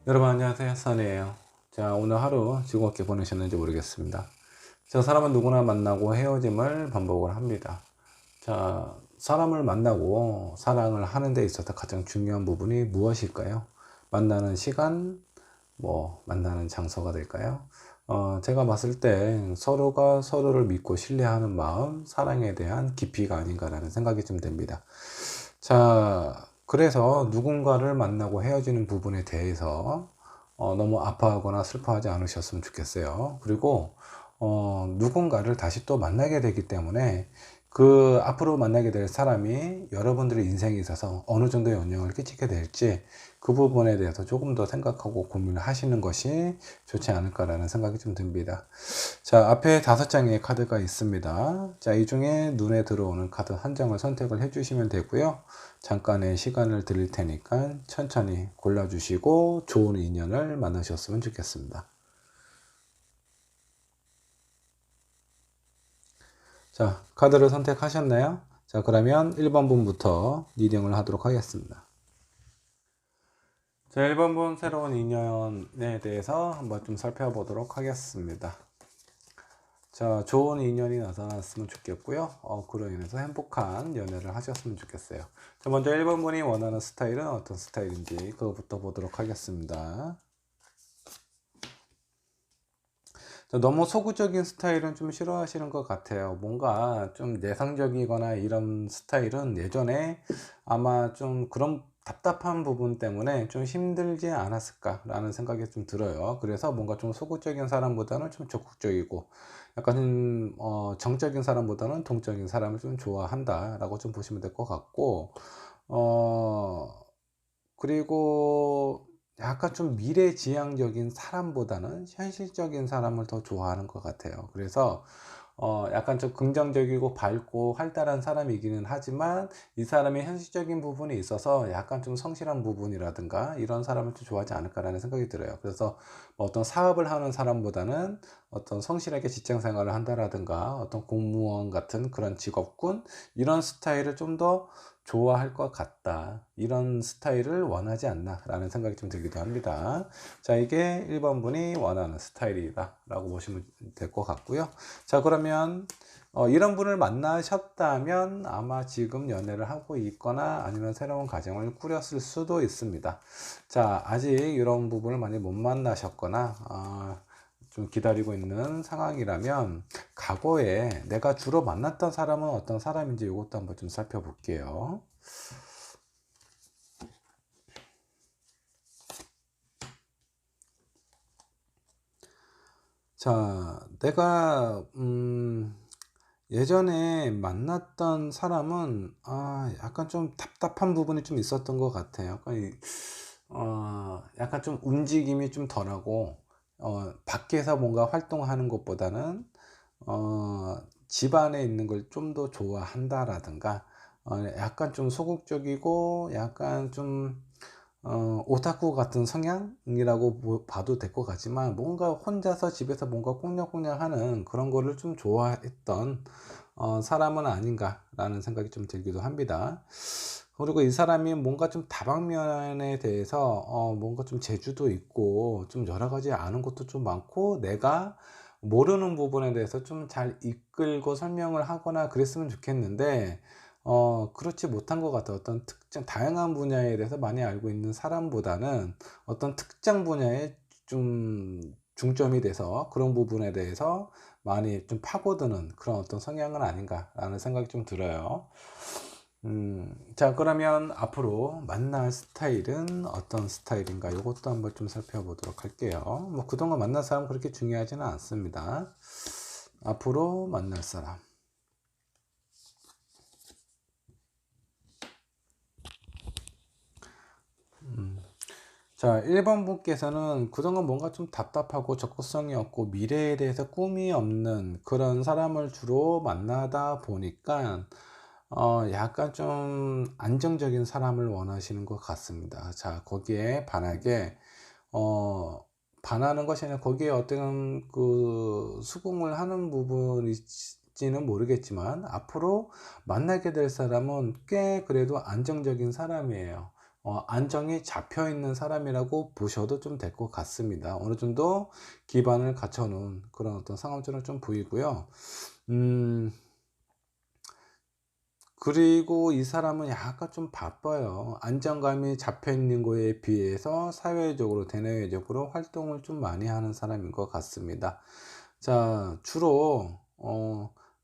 여러분 안녕하세요, 선이에요. 자, 오늘 하루 즐겁게 보내셨는지 모르겠습니다. 자, 사람은 누구나 만나고 헤어짐을 반복을 합니다. 자, 사람을 만나고 사랑을 하는 데 있어서 가장 중요한 부분이 무엇일까요? 만나는 시간, 만나는 장소가 될까요? 제가 봤을 때 서로가 서로를 믿고 신뢰하는 마음, 사랑에 대한 깊이가 아닌가라는 생각이 좀 듭니다. 자, 그래서 누군가를 만나고 헤어지는 부분에 대해서 너무 아파하거나 슬퍼하지 않으셨으면 좋겠어요. 그리고 누군가를 다시 또 만나게 되기 때문에 그 앞으로 만나게 될 사람이 여러분들의 인생에 있어서 어느 정도의 영향을 끼치게 될지 그 부분에 대해서 조금 더 생각하고 고민을 하시는 것이 좋지 않을까라는 생각이 좀 듭니다. 자, 앞에 5장의 카드가 있습니다. 자, 이 중에 눈에 들어오는 카드 한 장을 선택을 해 주시면 되고요. 잠깐의 시간을 드릴 테니까 천천히 골라주시고 좋은 인연을 만나셨으면 좋겠습니다. 자, 카드를 선택하셨나요? 자, 그러면 1번 분부터 리딩을 하도록 하겠습니다. 자, 1번 분 새로운 인연에 대해서 한번 좀 살펴보도록 하겠습니다. 자, 좋은 인연이 나타났으면 좋겠고요. 그로 인해서 행복한 연애를 하셨으면 좋겠어요. 자, 먼저 1번 분이 원하는 스타일은 어떤 스타일인지 그거부터 보도록 하겠습니다. 자, 너무 소극적인 스타일은 좀 싫어하시는 것 같아요. 뭔가 좀 내성적이거나 이런 스타일은 예전에 아마 좀 그런 답답한 부분 때문에 좀 힘들지 않았을까라는 생각이 좀 들어요. 그래서 뭔가 좀 소극적인 사람보다는 좀 적극적이고 약간 정적인 사람보다는 동적인 사람을 좀 좋아한다라고 좀 보시면 될 것 같고 어 그리고 약간 좀 미래지향적인 사람보다는 현실적인 사람을 더 좋아하는 것 같아요. 그래서 약간 좀 긍정적이고 밝고 활달한 사람이기는 하지만 이 사람의 현실적인 부분이 있어서 약간 좀 성실한 부분이라든가 이런 사람을 좀 좋아하지 않을까라는 생각이 들어요. 그래서 뭐 어떤 사업을 하는 사람보다는 어떤 성실하게 직장 생활을 한다라든가 어떤 공무원 같은 그런 직업군 이런 스타일을 좀 더 좋아할 것 같다. 이런 스타일을 원하지 않나 라는 생각이 좀 들기도 합니다. 자, 이게 1번 분이 원하는 스타일이다 라고 보시면 될 것 같고요. 자, 그러면 이런 분을 만나셨다면 아마 지금 연애를 하고 있거나 아니면 새로운 가정을 꾸렸을 수도 있습니다. 자, 아직 이런 부분을 많이 못 만나셨거나 좀 기다리고 있는 상황이라면 과거에 내가 주로 만났던 사람은 어떤 사람인지 이것도 한번 좀 살펴볼게요. 자, 내가 예전에 만났던 사람은 약간 좀 답답한 부분이 좀 있었던 것 같아요. 약간 좀 움직임이 좀 덜하고 밖에서 뭔가 활동하는 것보다는 집 안에 있는 걸 좀 더 좋아한다라든가 약간 좀 소극적이고 약간 좀 오타쿠 같은 성향이라고 봐도 될 것 같지만 뭔가 혼자서 집에서 뭔가 꽁냥꽁냥 하는 그런 거를 좀 좋아했던 사람은 아닌가라는 생각이 좀 들기도 합니다. 그리고 이 사람이 뭔가 좀 다방면에 대해서 뭔가 좀 재주도 있고 좀 여러 가지 아는 것도 좀 많고 내가 모르는 부분에 대해서 좀 잘 이끌고 설명을 하거나 그랬으면 좋겠는데 그렇지 못한 것 같아요. 어떤 특정 다양한 분야에 대해서 많이 알고 있는 사람보다는 어떤 특정 분야에 좀 중점이 돼서 그런 부분에 대해서 많이 좀 파고드는 그런 어떤 성향은 아닌가라는 생각이 좀 들어요. 자, 그러면 앞으로 만날 스타일은 어떤 스타일인가 이것도 한번 좀 살펴보도록 할게요. 뭐 그동안 만난 사람 그렇게 중요하지는 않습니다. 앞으로 만날 사람. 자, 1번 분께서는 그동안 뭔가 좀 답답하고 적극성이 없고 미래에 대해서 꿈이 없는 그런 사람을 주로 만나다 보니까 약간 좀 안정적인 사람을 원하시는 것 같습니다. 자, 거기에 반하게 어, 반하는 것이 아니라 거기에 어떤 그 수긍을 하는 부분일지는 모르겠지만 앞으로 만나게 될 사람은 꽤 그래도 안정적인 사람이에요. 안정이 잡혀 있는 사람이라고 보셔도 좀 될 것 같습니다. 어느 정도 기반을 갖춰 놓은 그런 어떤 상황처럼 좀 보이고요. 음 그리고 이 사람은 약간 좀 바빠요. 안정감이 잡혀 있는 거에 비해서 사회적으로 대내외적으로 활동을 좀 많이 하는 사람인 것 같습니다. 자, 주로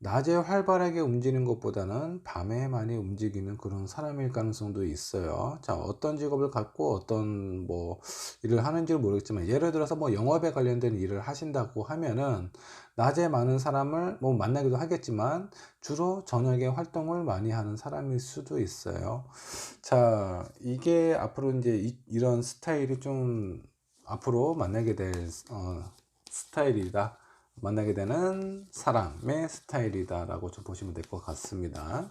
낮에 활발하게 움직이는 것보다는 밤에 많이 움직이는 그런 사람일 가능성도 있어요. 자, 어떤 직업을 갖고 어떤 뭐 일을 하는지는 모르겠지만, 예를 들어서 뭐 영업에 관련된 일을 하신다고 하면은 낮에 많은 사람을 뭐 만나기도 하겠지만 주로 저녁에 활동을 많이 하는 사람일 수도 있어요. 자, 이게 앞으로 이제 이런 스타일이 좀 앞으로 만나게 될 스타일이다. 만나게 되는 사람의 스타일이다 라고 좀 보시면 될 것 같습니다.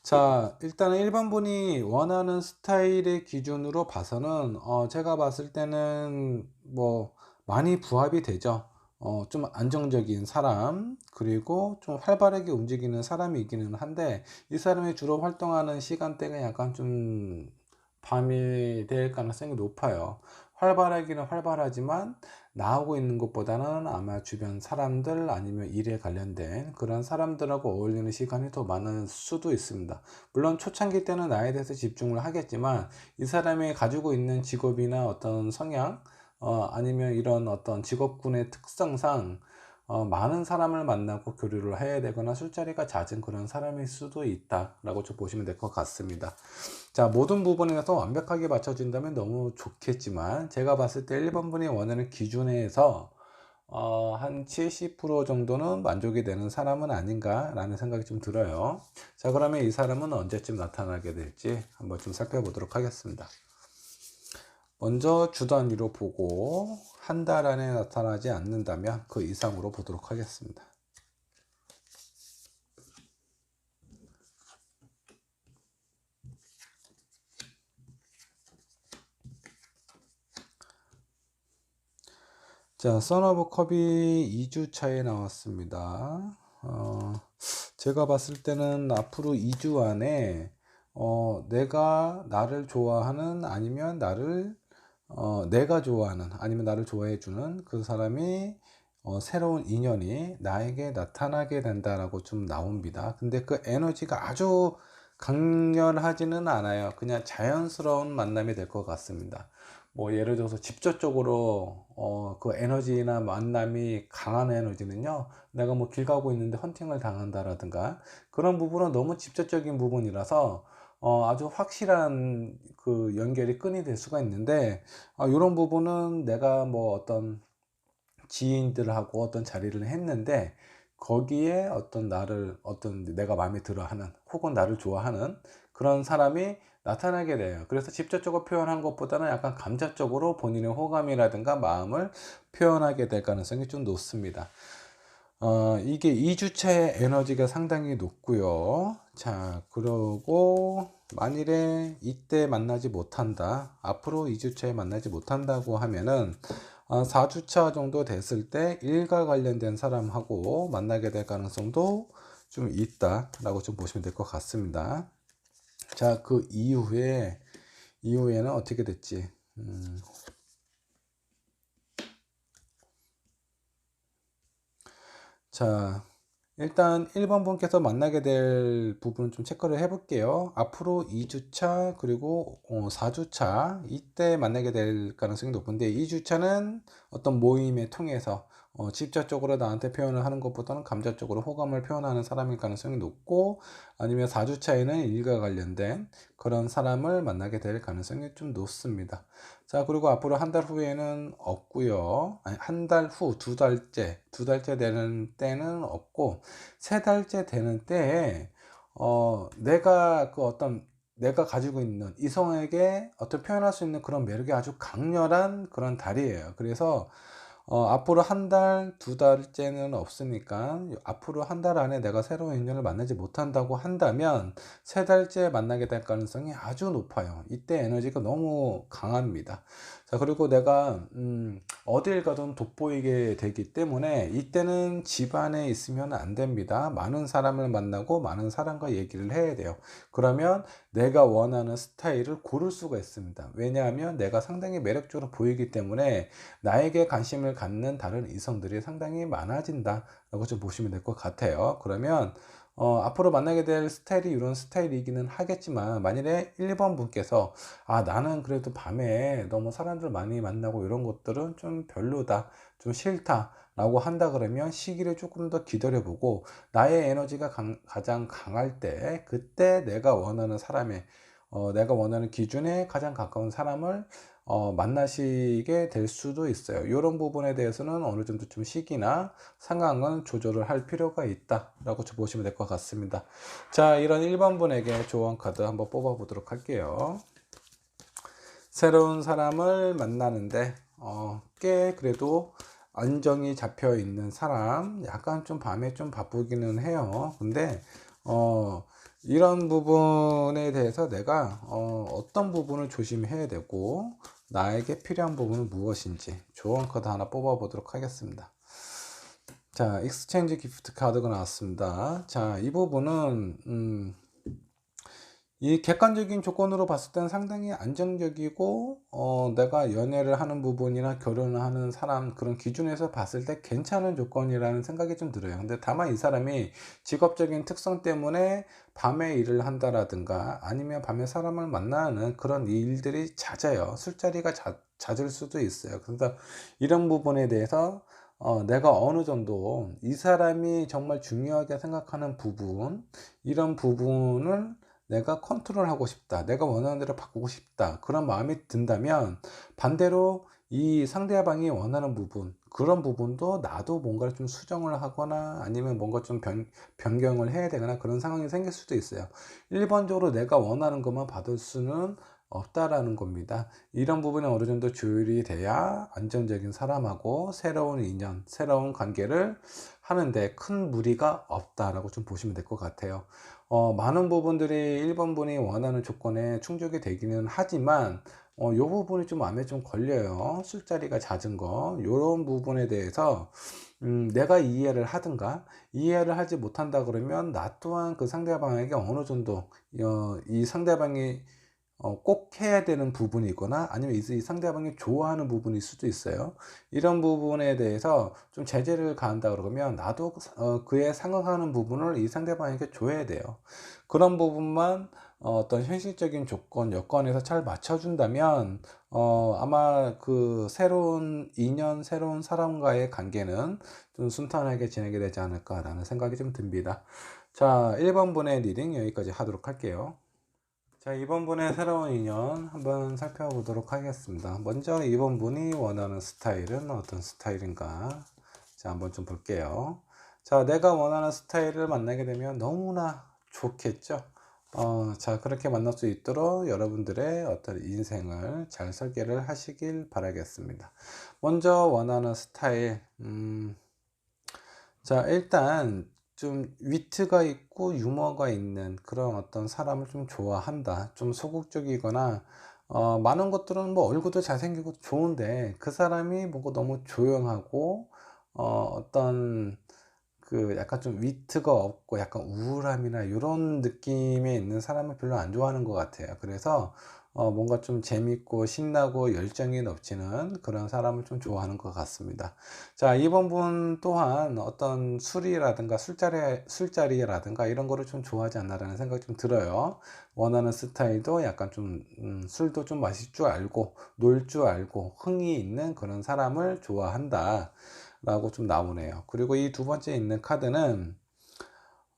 자, 일단은 1번 분이 원하는 스타일의 기준으로 봐서는 제가 봤을 때는 뭐 많이 부합이 되죠. 좀 안정적인 사람, 그리고 좀 활발하게 움직이는 사람이기는 한데, 이 사람이 주로 활동하는 시간대가 약간 좀 밤이 될 가능성이 높아요. 활발하기는 활발하지만 나오고 있는 것보다는 아마 주변 사람들 아니면 일에 관련된 그런 사람들하고 어울리는 시간이 더 많을 수도 있습니다. 물론 초창기 때는 나에 대해서 집중을 하겠지만, 이 사람이 가지고 있는 직업이나 어떤 성향, 아니면 이런 어떤 직업군의 특성상 많은 사람을 만나고 교류를 해야 되거나 술자리가 잦은 그런 사람일 수도 있다라고 좀 보시면 될 것 같습니다. 자, 모든 부분에서 완벽하게 맞춰진다면 너무 좋겠지만, 제가 봤을 때 1번 분이 원하는 기준에서 한 70% 정도는 만족이 되는 사람은 아닌가 라는 생각이 좀 들어요. 자, 그러면 이 사람은 언제쯤 나타나게 될지 한번 좀 살펴보도록 하겠습니다. 먼저 주 단위로 보고 한 달 안에 나타나지 않는다면 그 이상으로 보도록 하겠습니다. 자, 선 오브 컵이 2주 차에 나왔습니다. 제가 봤을 때는 앞으로 2주 안에 내가 나를 좋아하는, 아니면 내가 좋아하는, 아니면 나를 좋아해 주는 그 사람이 새로운 인연이 나에게 나타나게 된다라고 좀 나옵니다. 근데 그 에너지가 아주 강렬하지는 않아요. 그냥 자연스러운 만남이 될 것 같습니다. 뭐 예를 들어서 직접적으로 그 에너지나 만남이 강한 에너지는요, 내가 뭐 길 가고 있는데 헌팅을 당한다라든가 그런 부분은 너무 직접적인 부분이라서 아주 확실한 그 연결이 끈이 될 수가 있는데, 이런 부분은 내가 뭐 어떤 지인들하고 어떤 자리를 했는데, 거기에 어떤 내가 마음에 들어 하는, 혹은 나를 좋아하는 그런 사람이 나타나게 돼요. 그래서 직접적으로 표현한 것보다는 약간 감정적으로 본인의 호감이라든가 마음을 표현하게 될 가능성이 좀 높습니다. 이게 2주차의 에너지가 상당히 높고요. 자, 그러고 만일에 이때 만나지 못한다, 앞으로 2주차에 만나지 못한다고 하면은 4주차 정도 됐을 때 일과 관련된 사람하고 만나게 될 가능성도 좀 있다라고 좀 보시면 될 것 같습니다. 자, 그 이후에는 어떻게 됐지? 자, 일단 1번 분께서 만나게 될 부분은 좀 체크를 해 볼게요. 앞으로 2주차 그리고 4주차 이때 만나게 될 가능성이 높은데, 2주차는 어떤 모임을 통해서 직접적으로 나한테 표현을 하는 것보다는 감정적으로 호감을 표현하는 사람일 가능성이 높고, 아니면 4주차에는 일과 관련된 그런 사람을 만나게 될 가능성이 좀 높습니다. 자, 그리고 앞으로 한 달 후에는 없고요. 아니, 한 달 후, 두 달째 되는 때는 없고, 세 달째 되는 때에 내가 가지고 있는 이성에게 어떤 표현할 수 있는 그런 매력이 아주 강렬한 그런 달이에요. 그래서 앞으로 한 달, 두 달째는 없으니까 앞으로 한 달 안에 내가 새로운 인연을 만나지 못한다고 한다면 세 달째 만나게 될 가능성이 아주 높아요. 이때 에너지가 너무 강합니다. 자, 그리고 내가 어딜 가든 돋보이게 되기 때문에 이때는 집 안에 있으면 안 됩니다. 많은 사람을 만나고 많은 사람과 얘기를 해야 돼요. 그러면 내가 원하는 스타일을 고를 수가 있습니다. 왜냐하면 내가 상당히 매력적으로 보이기 때문에 나에게 관심을 갖는 다른 이성들이 상당히 많아진다 라고 좀 보시면 될 것 같아요. 그러면 앞으로 만나게 될 스타일이 이런 스타일이기는 하겠지만, 만일에 1번 분께서 나는 그래도 밤에 너무 사람들 많이 만나고 이런 것들은 좀 별로다, 좀 싫다 라고 한다 그러면 시기를 조금 더 기다려보고 나의 에너지가 가장 강할 때, 그때 내가 원하는 사람의 내가 원하는 기준에 가장 가까운 사람을 만나시게 될 수도 있어요. 이런 부분에 대해서는 어느 정도 좀 시기나 상황은 조절을 할 필요가 있다 라고 보시면 될 것 같습니다. 자, 이런 1번 분에게 조언 카드 한번 뽑아 보도록 할게요. 새로운 사람을 만나는데 꽤 그래도 안정이 잡혀 있는 사람, 약간 좀 밤에 좀 바쁘기는 해요. 근데 이런 부분에 대해서 내가 어떤 부분을 조심해야 되고 나에게 필요한 부분은 무엇인지 조언 카드 하나 뽑아 보도록 하겠습니다. 자, 익스체인지 기프트 카드가 나왔습니다. 자, 이 부분은 이 객관적인 조건으로 봤을 때는 상당히 안정적이고 내가 연애를 하는 부분이나 결혼을 하는 사람 그런 기준에서 봤을 때 괜찮은 조건이라는 생각이 좀 들어요. 근데 다만 이 사람이 직업적인 특성 때문에 밤에 일을 한다라든가 아니면 밤에 사람을 만나는 그런 일들이 잦아요. 술자리가 잦을 수도 있어요. 그래서 이런 부분에 대해서 내가 어느 정도 이 사람이 정말 중요하게 생각하는 부분, 이런 부분을 내가 컨트롤하고 싶다, 내가 원하는 대로 바꾸고 싶다, 그런 마음이 든다면 반대로 이 상대방이 원하는 부분, 그런 부분도 나도 뭔가를 좀 수정을 하거나 아니면 뭔가 좀 변경을 해야 되거나 그런 상황이 생길 수도 있어요. 일반적으로 내가 원하는 것만 받을 수는 없다라는 겁니다. 이런 부분이 어느 정도 조율이 돼야 안정적인 사람하고 새로운 인연, 새로운 관계를 하는데 큰 무리가 없다라고 좀 보시면 될 것 같아요. 많은 부분들이 1번 분이 원하는 조건에 충족이 되기는 하지만 요 부분이 좀 마음에 좀 걸려요. 술자리가 잦은 거 요런 부분에 대해서 내가 이해를 하든가 이해를 하지 못한다 그러면 나 또한 그 상대방에게 어느 정도 이 상대방이 꼭 해야 되는 부분이거나 아니면 이 상대방이 좋아하는 부분일 수도 있어요. 이런 부분에 대해서 좀 제재를 가한다 그러면 나도 그에 상응하는 부분을 이 상대방에게 줘야 돼요. 그런 부분만 어떤 현실적인 조건, 여건에서 잘 맞춰준다면 아마 그 새로운 인연, 새로운 사람과의 관계는 좀 순탄하게 진행이 되지 않을까라는 생각이 좀 듭니다. 자, 1번 분의 리딩 여기까지 하도록 할게요. 자, 이번 분의 새로운 인연 한번 살펴보도록 하겠습니다. 먼저 이번 분이 원하는 스타일은 어떤 스타일인가? 자, 한번 좀 볼게요. 자, 내가 원하는 스타일을 만나게 되면 너무나 좋겠죠? 자, 그렇게 만날 수 있도록 여러분들의 어떤 인생을 잘 설계를 하시길 바라겠습니다. 먼저 원하는 스타일, 자, 일단 좀 위트가 있고 유머가 있는 그런 어떤 사람을 좀 좋아한다. 좀 소극적이거나 많은 것들은 뭐 얼굴도 잘생기고 좋은데 그 사람이 뭐고 너무 조용하고 어떤 그 약간 좀 위트가 없고 약간 우울함이나 이런 느낌에 있는 사람을 별로 안 좋아하는 것 같아요. 그래서 뭔가 좀 재밌고 신나고 열정이 넘치는 그런 사람을 좀 좋아하는 것 같습니다. 자, 이번 분 또한 어떤 술이라든가 술자리라든가 이런 거를 좀 좋아하지 않나라는 생각이 좀 들어요. 원하는 스타일도 약간 좀 술도 좀 마실 줄 알고 놀 줄 알고 흥이 있는 그런 사람을 좋아한다 라고 좀 나오네요. 그리고 이 두 번째 있는 카드는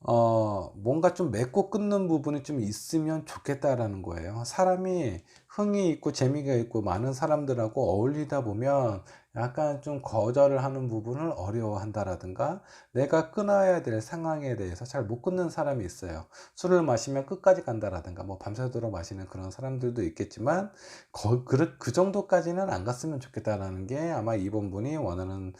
뭔가 좀 맺고 끊는 부분이 좀 있으면 좋겠다라는 거예요. 사람이 흥이 있고 재미가 있고 많은 사람들하고 어울리다 보면 약간 좀 거절을 하는 부분을 어려워한다라든가, 내가 끊어야 될 상황에 대해서 잘 못 끊는 사람이 있어요. 술을 마시면 끝까지 간다라든가, 뭐 밤새도록 마시는 그런 사람들도 있겠지만, 그 정도까지는 안 갔으면 좋겠다라는 게 아마 이번 분이 원하는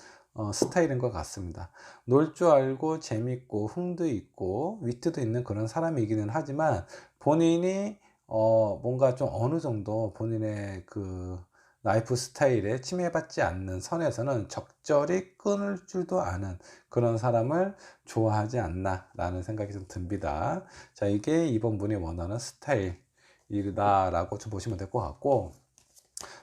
스타일인 것 같습니다. 놀 줄 알고 재밌고 흥도 있고 위트도 있는 그런 사람이기는 하지만, 본인이 뭔가 좀 어느 정도 본인의 그 라이프 스타일에 침해받지 않는 선에서는 적절히 끊을 줄도 아는 그런 사람을 좋아하지 않나 라는 생각이 좀 듭니다. 자, 이게 이번 분이 원하는 스타일이다 라고 좀 보시면 될 것 같고,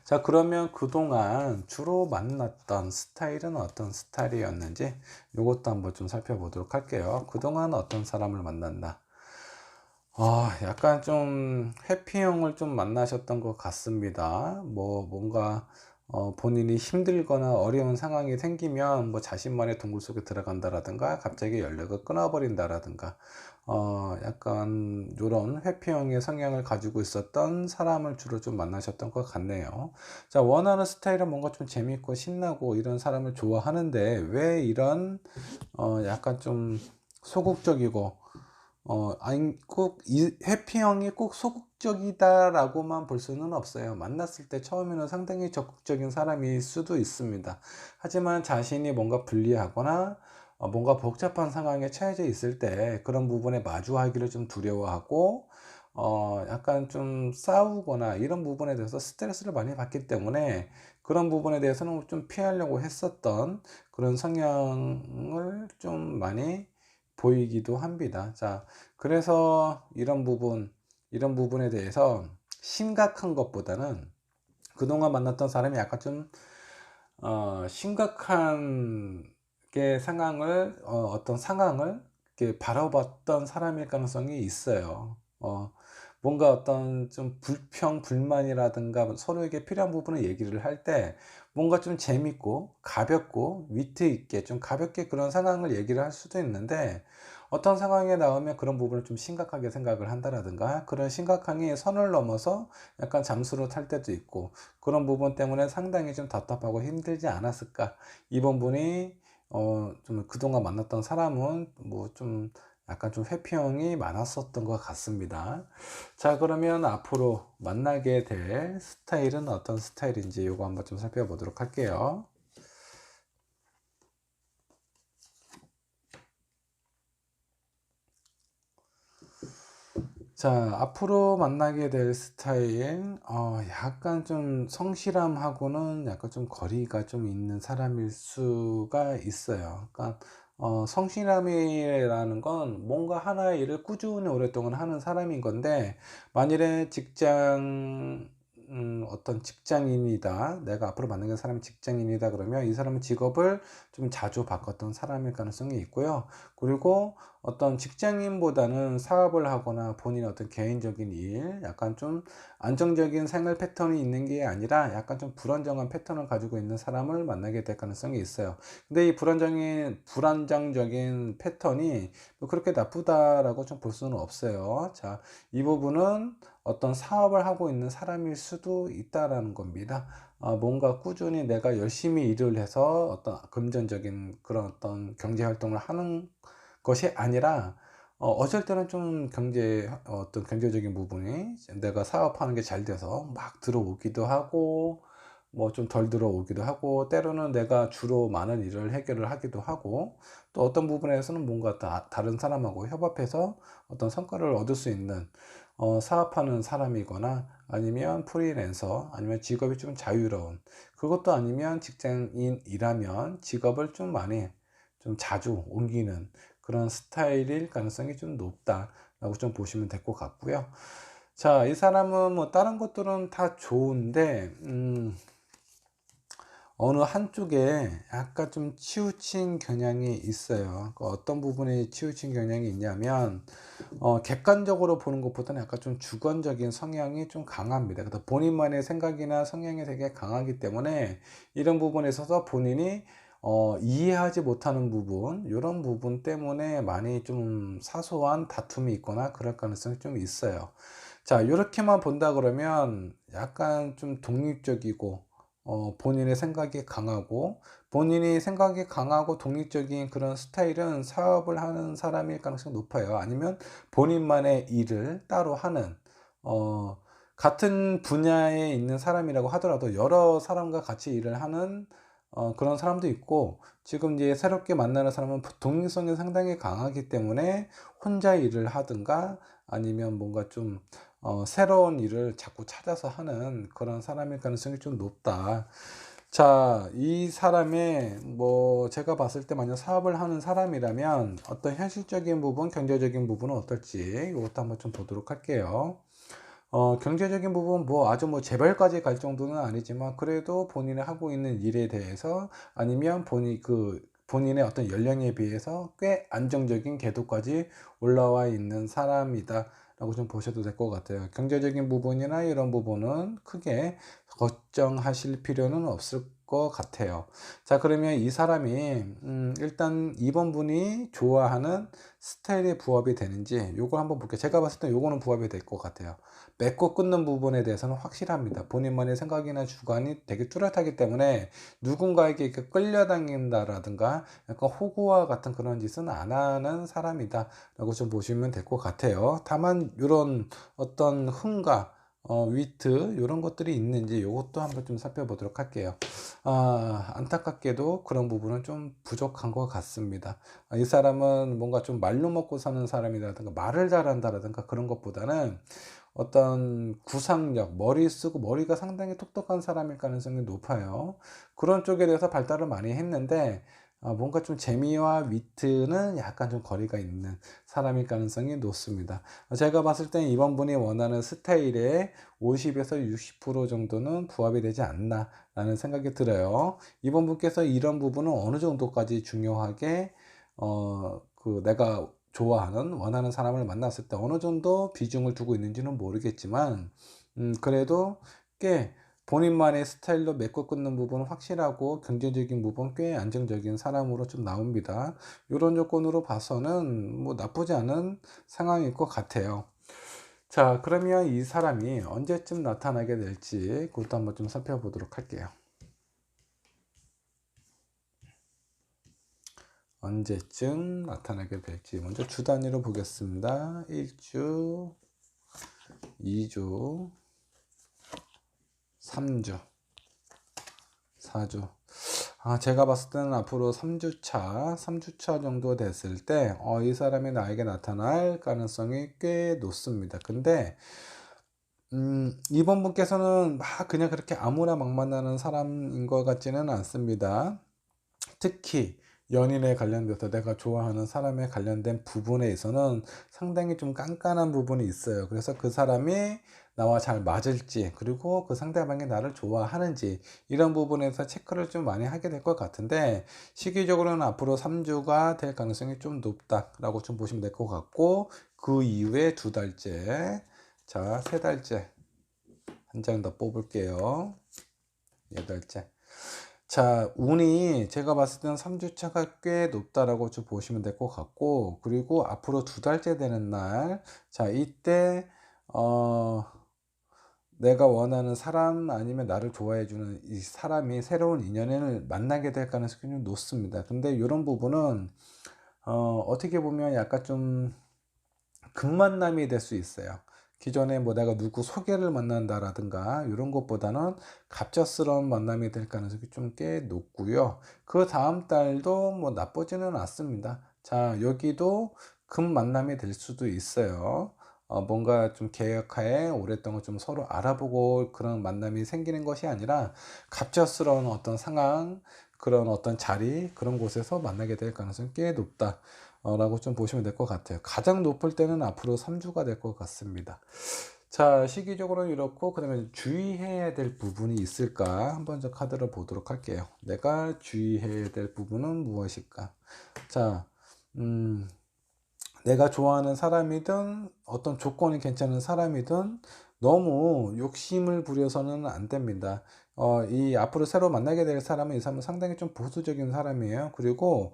자, 그러면 그동안 주로 만났던 스타일은 어떤 스타일이었는지 이것도 한번 좀 살펴보도록 할게요. 그동안 어떤 사람을 만났나? 약간 좀 회피형을 좀 만나셨던 것 같습니다. 뭐 뭔가 본인이 힘들거나 어려운 상황이 생기면 뭐 자신만의 동굴 속에 들어간다라든가, 갑자기 연락을 끊어버린다라든가, 약간 요런 회피형의 성향을 가지고 있었던 사람을 주로 좀 만나셨던 것 같네요. 자, 원하는 스타일은 뭔가 좀 재밌고 신나고 이런 사람을 좋아하는데, 왜 이런 약간 좀 소극적이고, 아니, 꼭, 회피형이 꼭 소극적이다라고만 볼 수는 없어요. 만났을 때 처음에는 상당히 적극적인 사람일 수도 있습니다. 하지만 자신이 뭔가 불리하거나, 뭔가 복잡한 상황에 처해져 있을 때 그런 부분에 마주하기를 좀 두려워하고, 약간 좀 싸우거나 이런 부분에 대해서 스트레스를 많이 받기 때문에, 그런 부분에 대해서는 좀 피하려고 했었던 그런 성향을 좀 많이 보이기도 합니다. 자, 그래서 이런 부분에 대해서 심각한 것보다는, 그동안 만났던 사람이 약간 좀 심각한 게 상황을, 어떤 상황을 이렇게 바라봤던 사람일 가능성이 있어요. 뭔가 어떤 좀 불만이라든가 서로에게 필요한 부분을 얘기를 할 때, 뭔가 좀 재밌고 가볍고 위트 있게 좀 가볍게 그런 상황을 얘기를 할 수도 있는데, 어떤 상황에 나오면 그런 부분을 좀 심각하게 생각을 한다라든가, 그런 심각함이 선을 넘어서 약간 잠수로 탈 때도 있고, 그런 부분 때문에 상당히 좀 답답하고 힘들지 않았을까. 이번 분이 좀 그동안 만났던 사람은 뭐 좀 약간 좀 회피형이 많았었던 것 같습니다. 자, 그러면 앞으로 만나게 될 스타일은 어떤 스타일인지 요거 한번 좀 살펴보도록 할게요. 자, 앞으로 만나게 될 스타일, 약간 좀 성실함하고는 약간 좀 거리가 좀 있는 사람일 수가 있어요. 그러니까, 성실함이라는 건 뭔가 하나의 일을 꾸준히 오랫동안 하는 사람인 건데, 만일에 어떤 직장인이다. 내가 앞으로 만나게 될 사람이 직장인이다. 그러면 이 사람은 직업을 좀 자주 바꿨던 사람일 가능성이 있고요. 그리고 어떤 직장인보다는 사업을 하거나 본인의 어떤 개인적인 일, 약간 좀 안정적인 생활 패턴이 있는 게 아니라 약간 좀 불안정한 패턴을 가지고 있는 사람을 만나게 될 가능성이 있어요. 근데 이 불안정적인 패턴이 뭐 그렇게 나쁘다라고 좀 볼 수는 없어요. 자, 이 부분은 어떤 사업을 하고 있는 사람일 수도 있다라는 겁니다. 뭔가 꾸준히 내가 열심히 일을 해서 어떤 금전적인 그런 어떤 경제 활동을 하는 것이 아니라, 어쩔 때는 좀 어떤 경제적인 부분이 내가 사업하는 게 잘 돼서 막 들어오기도 하고, 뭐 좀 덜 들어오기도 하고, 때로는 내가 주로 많은 일을 해결을 하기도 하고, 또 어떤 부분에서는 뭔가 다른 사람하고 협업해서 어떤 성과를 얻을 수 있는, 사업하는 사람이거나, 아니면 프리랜서, 아니면 직업이 좀 자유로운, 그것도 아니면 직장인이라면 직업을 좀 많이 좀 자주 옮기는 그런 스타일일 가능성이 좀 높다라고 좀 보시면 될 것 같고요. 자, 이 사람은 뭐 다른 것들은 다 좋은데, 어느 한쪽에 약간 좀 치우친 경향이 있어요. 어떤 부분에 치우친 경향이 있냐면, 객관적으로 보는 것보다는 약간 좀 주관적인 성향이 좀 강합니다. 본인만의 생각이나 성향이 되게 강하기 때문에, 이런 부분에 있어서 본인이 이해하지 못하는 부분, 요런 부분 때문에 많이 좀 사소한 다툼이 있거나 그럴 가능성이 좀 있어요. 자, 요렇게만 본다 그러면 약간 좀 독립적이고 본인의 생각이 강하고, 본인이 생각이 강하고 독립적인 그런 스타일은 사업을 하는 사람일 가능성이 높아요. 아니면 본인만의 일을 따로 하는, 어 같은 분야에 있는 사람이라고 하더라도 여러 사람과 같이 일을 하는 그런 사람도 있고, 지금 이제 새롭게 만나는 사람은 독립성이 상당히 강하기 때문에 혼자 일을 하든가 아니면 뭔가 좀 새로운 일을 자꾸 찾아서 하는 그런 사람일 가능성이 좀 높다. 자, 이 사람의 뭐 제가 봤을 때 만약 사업을 하는 사람이라면 어떤 현실적인 부분, 경제적인 부분은 어떨지 이것도 한번 좀 보도록 할게요. 경제적인 부분 뭐 아주 뭐 재벌까지 갈 정도는 아니지만, 그래도 본인이 하고 있는 일에 대해서 아니면 본인의 어떤 연령에 비해서 꽤 안정적인 궤도까지 올라와 있는 사람이다 라고 좀 보셔도 될 것 같아요. 경제적인 부분이나 이런 부분은 크게 걱정하실 필요는 없을 것 같아요. 자, 그러면 이 사람이 일단 2번 분이 좋아하는 스타일에 부합이 되는지 요거 한번 볼게요. 제가 봤을 때 요거는 부합이 될 것 같아요. 맺고 끊는 부분에 대해서는 확실합니다. 본인만의 생각이나 주관이 되게 뚜렷하기 때문에 누군가에게 이렇게 끌려다닌다라든가 약간 호구와 같은 그런 짓은 안 하는 사람이다 라고 좀 보시면 될 것 같아요. 다만 이런 어떤 흥과 위트 이런 것들이 있는지 이것도 한번 좀 살펴보도록 할게요. 안타깝게도 그런 부분은 좀 부족한 것 같습니다. 이 사람은 뭔가 좀 말로 먹고 사는 사람이라든가 말을 잘한다라든가 그런 것보다는 어떤 구상력, 머리 쓰고 머리가 상당히 똑똑한 사람일 가능성이 높아요. 그런 쪽에 대해서 발달을 많이 했는데 뭔가 좀 재미와 위트는 약간 좀 거리가 있는 사람일 가능성이 높습니다. 제가 봤을 땐 이번 분이 원하는 스타일에 50에서 60% 정도는 부합이 되지 않나 라는 생각이 들어요. 이번 분께서 이런 부분은 어느 정도까지 중요하게 내가 좋아하는 원하는 사람을 만났을 때 어느 정도 비중을 두고 있는지는 모르겠지만, 그래도 꽤 본인만의 스타일로 맺고 끊는 부분은 확실하고 경제적인 부분 꽤 안정적인 사람으로 좀 나옵니다. 이런 조건으로 봐서는 뭐 나쁘지 않은 상황일 것 같아요. 자, 그러면 이 사람이 언제쯤 나타나게 될지 그것도 한번 좀 살펴보도록 할게요. 언제쯤 나타나게 될지 먼저 주 단위로 보겠습니다. 1주, 2주, 3주, 4주. 제가 봤을 때는 앞으로 3주차 정도 됐을 때, 이 사람이 나에게 나타날 가능성이 꽤 높습니다. 근데, 이번 분께서는 막 그냥 그렇게 아무나 막 만나는 사람인 것 같지는 않습니다. 특히 연인에 관련돼서 내가 좋아하는 사람에 관련된 부분에 있어서는 상당히 좀 깐깐한 부분이 있어요. 그래서 그 사람이 나와 잘 맞을지, 그리고 그 상대방이 나를 좋아하는지 이런 부분에서 체크를 좀 많이 하게 될 것 같은데, 시기적으로는 앞으로 3주가 될 가능성이 좀 높다라고 좀 보시면 될 것 같고, 그 이후에 2달째, 자, 3달째 한 장 더 뽑을게요. 8달째. 자, 운이 제가 봤을 때는 3주차가 꽤 높다라고 좀 보시면 될 것 같고, 그리고 앞으로 2달째 되는 날, 자, 이때, 내가 원하는 사람 아니면 나를 좋아해주는 이 사람이 새로운 인연을 만나게 될 가능성이 좀 높습니다. 근데 이런 부분은, 어떻게 보면 약간 좀 금만남이 될 수 있어요. 기존에 뭐 내가 누구 소개를 만난다라든가 이런 것보다는 갑작스러운 만남이 될 가능성이 좀 꽤 높고요. 그 다음 달도 뭐 나쁘지는 않습니다. 자, 여기도 금 만남이 될 수도 있어요. 뭔가 좀 계획하에 오랫동안 좀 서로 알아보고 그런 만남이 생기는 것이 아니라 갑작스러운 어떤 상황, 그런 어떤 자리, 그런 곳에서 만나게 될 가능성이 꽤 높다 라고 좀 보시면 될 것 같아요. 가장 높을 때는 앞으로 3주가 될 것 같습니다. 자, 시기적으로는 이렇고, 그 다음에 주의해야 될 부분이 있을까? 한번 저 카드를 보도록 할게요. 내가 주의해야 될 부분은 무엇일까? 자, 내가 좋아하는 사람이든 어떤 조건이 괜찮은 사람이든 너무 욕심을 부려서는 안 됩니다. 이 앞으로 새로 만나게 될 사람은 이 사람은 상당히 좀 보수적인 사람이에요. 그리고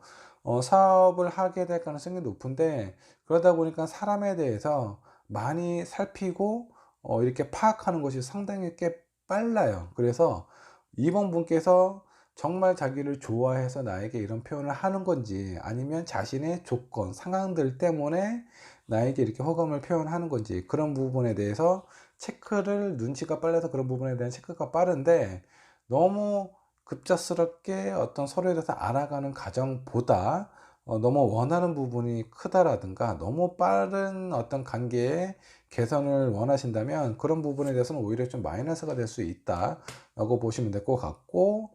사업을 하게 될 가능성이 높은데, 그러다 보니까 사람에 대해서 많이 살피고 이렇게 파악하는 것이 상당히 꽤 빨라요. 그래서 이번 분께서 정말 자기를 좋아해서 나에게 이런 표현을 하는 건지, 아니면 자신의 조건, 상황들 때문에 나에게 이렇게 호감을 표현하는 건지, 그런 부분에 대해서 체크를, 눈치가 빨라서 그런 부분에 대한 체크가 빠른데, 너무 급작스럽게 어떤 서로에 대해서 알아가는 과정보다 너무 원하는 부분이 크다라든가 너무 빠른 어떤 관계의 개선을 원하신다면, 그런 부분에 대해서는 오히려 좀 마이너스가 될 수 있다라고 보시면 될 것 같고,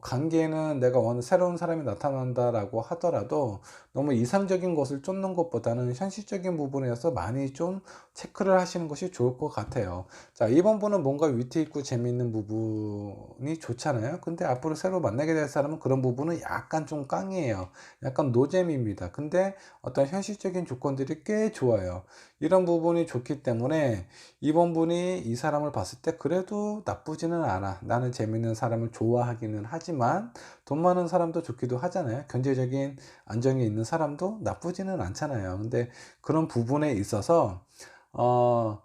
관계는 내가 새로운 사람이 나타난다라고 하더라도 너무 이상적인 것을 쫓는 것보다는 현실적인 부분에서 많이 좀 체크를 하시는 것이 좋을 것 같아요. 자, 이번 분은 뭔가 위트 있고 재미있는 부분이 좋잖아요. 근데 앞으로 새로 만나게 될 사람은 그런 부분은 약간 좀 깡이에요. 약간 노잼입니다. 근데 어떤 현실적인 조건들이 꽤 좋아요. 이런 부분이 좋기 때문에 이번 분이 이 사람을 봤을 때 그래도 나쁘지는 않아. 나는 재밌는 사람을 좋아하기는 하지만 돈 많은 사람도 좋기도 하잖아요. 경제적인 안정이 있는 사람도 나쁘지는 않잖아요. 근데 그런 부분에 있어서 어,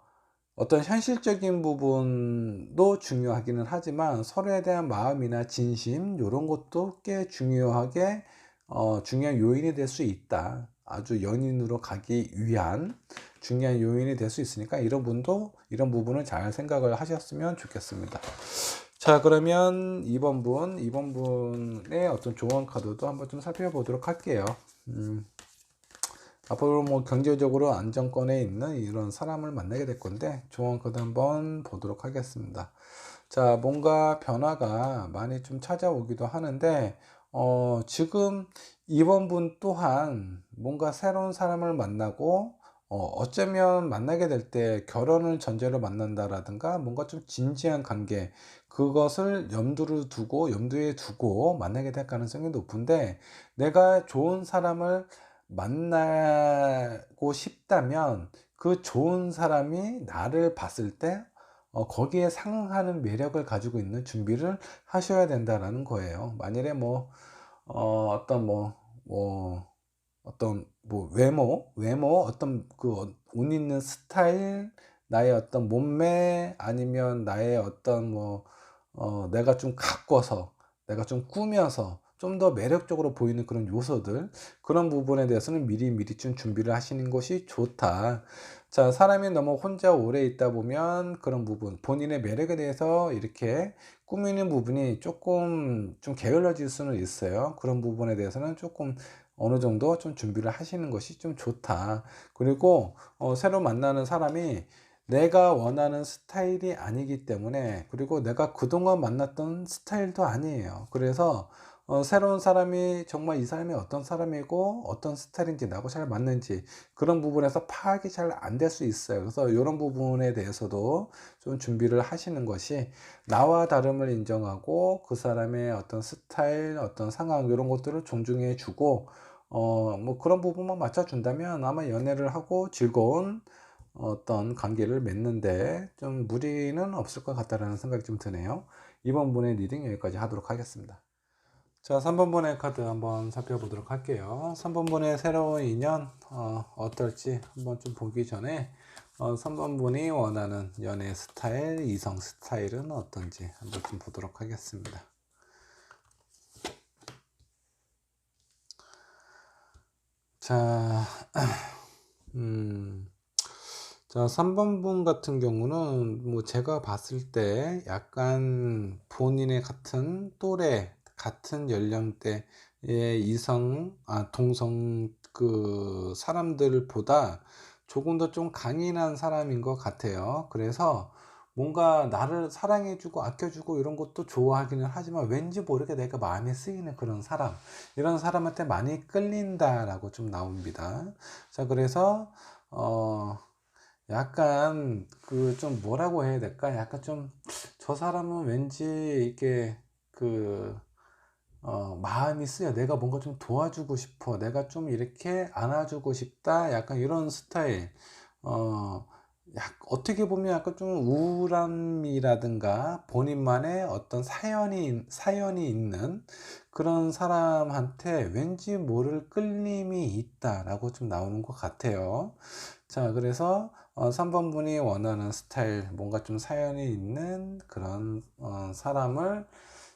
어떤 현실적인 부분도 중요하기는 하지만 서로에 대한 마음이나 진심, 이런 것도 꽤 중요하게 중요한 요인이 될 수 있다. 아주 연인으로 가기 위한 중요한 요인이 될 수 있으니까 이런 이런 부분을 잘 생각을 하셨으면 좋겠습니다. 자, 그러면 2번 분의 어떤 조언 카드도 한번 좀 살펴보도록 할게요. 앞으로 뭐 경제적으로 안정권에 있는 이런 사람을 만나게 될 건데, 조언 카드 한번 보도록 하겠습니다. 자, 뭔가 변화가 많이 좀 찾아오기도 하는데, 지금 이번 분 또한 뭔가 새로운 사람을 만나고, 어쩌면 만나게 될 때 결혼을 전제로 만난다라든가 뭔가 좀 진지한 관계, 그것을 염두에 두고 만나게 될 가능성이 높은데, 내가 좋은 사람을 만나고 싶다면 그 좋은 사람이 나를 봤을 때 거기에 상응하는 매력을 가지고 있는 준비를 하셔야 된다라는 거예요. 만일에 어떤 어떤 외모 어떤 그 옷 있는 스타일, 나의 어떤 몸매, 아니면 나의 어떤 내가 좀 가꿔서, 내가 좀 꾸며서 좀 더 매력적으로 보이는 그런 요소들, 그런 부분에 대해서는 미리 좀 준비를 하시는 것이 좋다. 자, 사람이 너무 혼자 오래 있다 보면 그런 부분, 본인의 매력에 대해서 이렇게 꾸미는 부분이 조금 좀 게을러질 수는 있어요. 그런 부분에 대해서는 조금 어느 정도 좀 준비를 하시는 것이 좀 좋다. 그리고 새로 만나는 사람이 내가 원하는 스타일이 아니기 때문에, 그리고 내가 그동안 만났던 스타일도 아니에요. 그래서 새로운 사람이 정말 이 사람이 어떤 사람이고 어떤 스타일인지 나하고 잘 맞는지, 그런 부분에서 파악이 잘 안 될 수 있어요. 그래서 이런 부분에 대해서도 좀 준비를 하시는 것이, 나와 다름을 인정하고 그 사람의 어떤 스타일, 어떤 상황, 이런 것들을 존중해 주고 뭐 그런 부분만 맞춰준다면 아마 연애를 하고 즐거운 어떤 관계를 맺는데 좀 무리는 없을 것 같다라는 생각이 좀 드네요. 이번 분의 리딩 여기까지 하도록 하겠습니다. 자, 3번 분의 카드 한번 살펴보도록 할게요. 3번 분의 새로운 인연 어떨지 한번 좀 보기 전에 3번 분이 원하는 연애 스타일, 이성 스타일은 어떤지 한번 좀 보도록 하겠습니다. 자, 자, 3번 분 같은 경우는 뭐 제가 봤을 때 약간 본인의 같은 또래, 같은 연령대의 동성 그 사람들보다 조금 더 좀 강인한 사람인 것 같아요. 그래서 뭔가 나를 사랑해주고 아껴주고 이런 것도 좋아하기는 하지만 왠지 모르게 내가 마음에 쓰이는 그런 사람, 이런 사람한테 많이 끌린다라고 좀 나옵니다. 자, 그래서 약간 그 좀 뭐라고 해야 될까? 약간 좀 저 사람은 왠지 이렇게 그 마음이 쓰여. 내가 뭔가 좀 도와주고 싶어. 내가 좀 이렇게 안아주고 싶다. 약간 이런 스타일. 어, 어떻게 보면 약간 좀 우울함이라든가 본인만의 어떤 사연이 있는 그런 사람한테 왠지 모를 끌림이 있다라고 좀 나오는 것 같아요. 자, 그래서 3번 분이 원하는 스타일, 뭔가 좀 사연이 있는 그런 사람을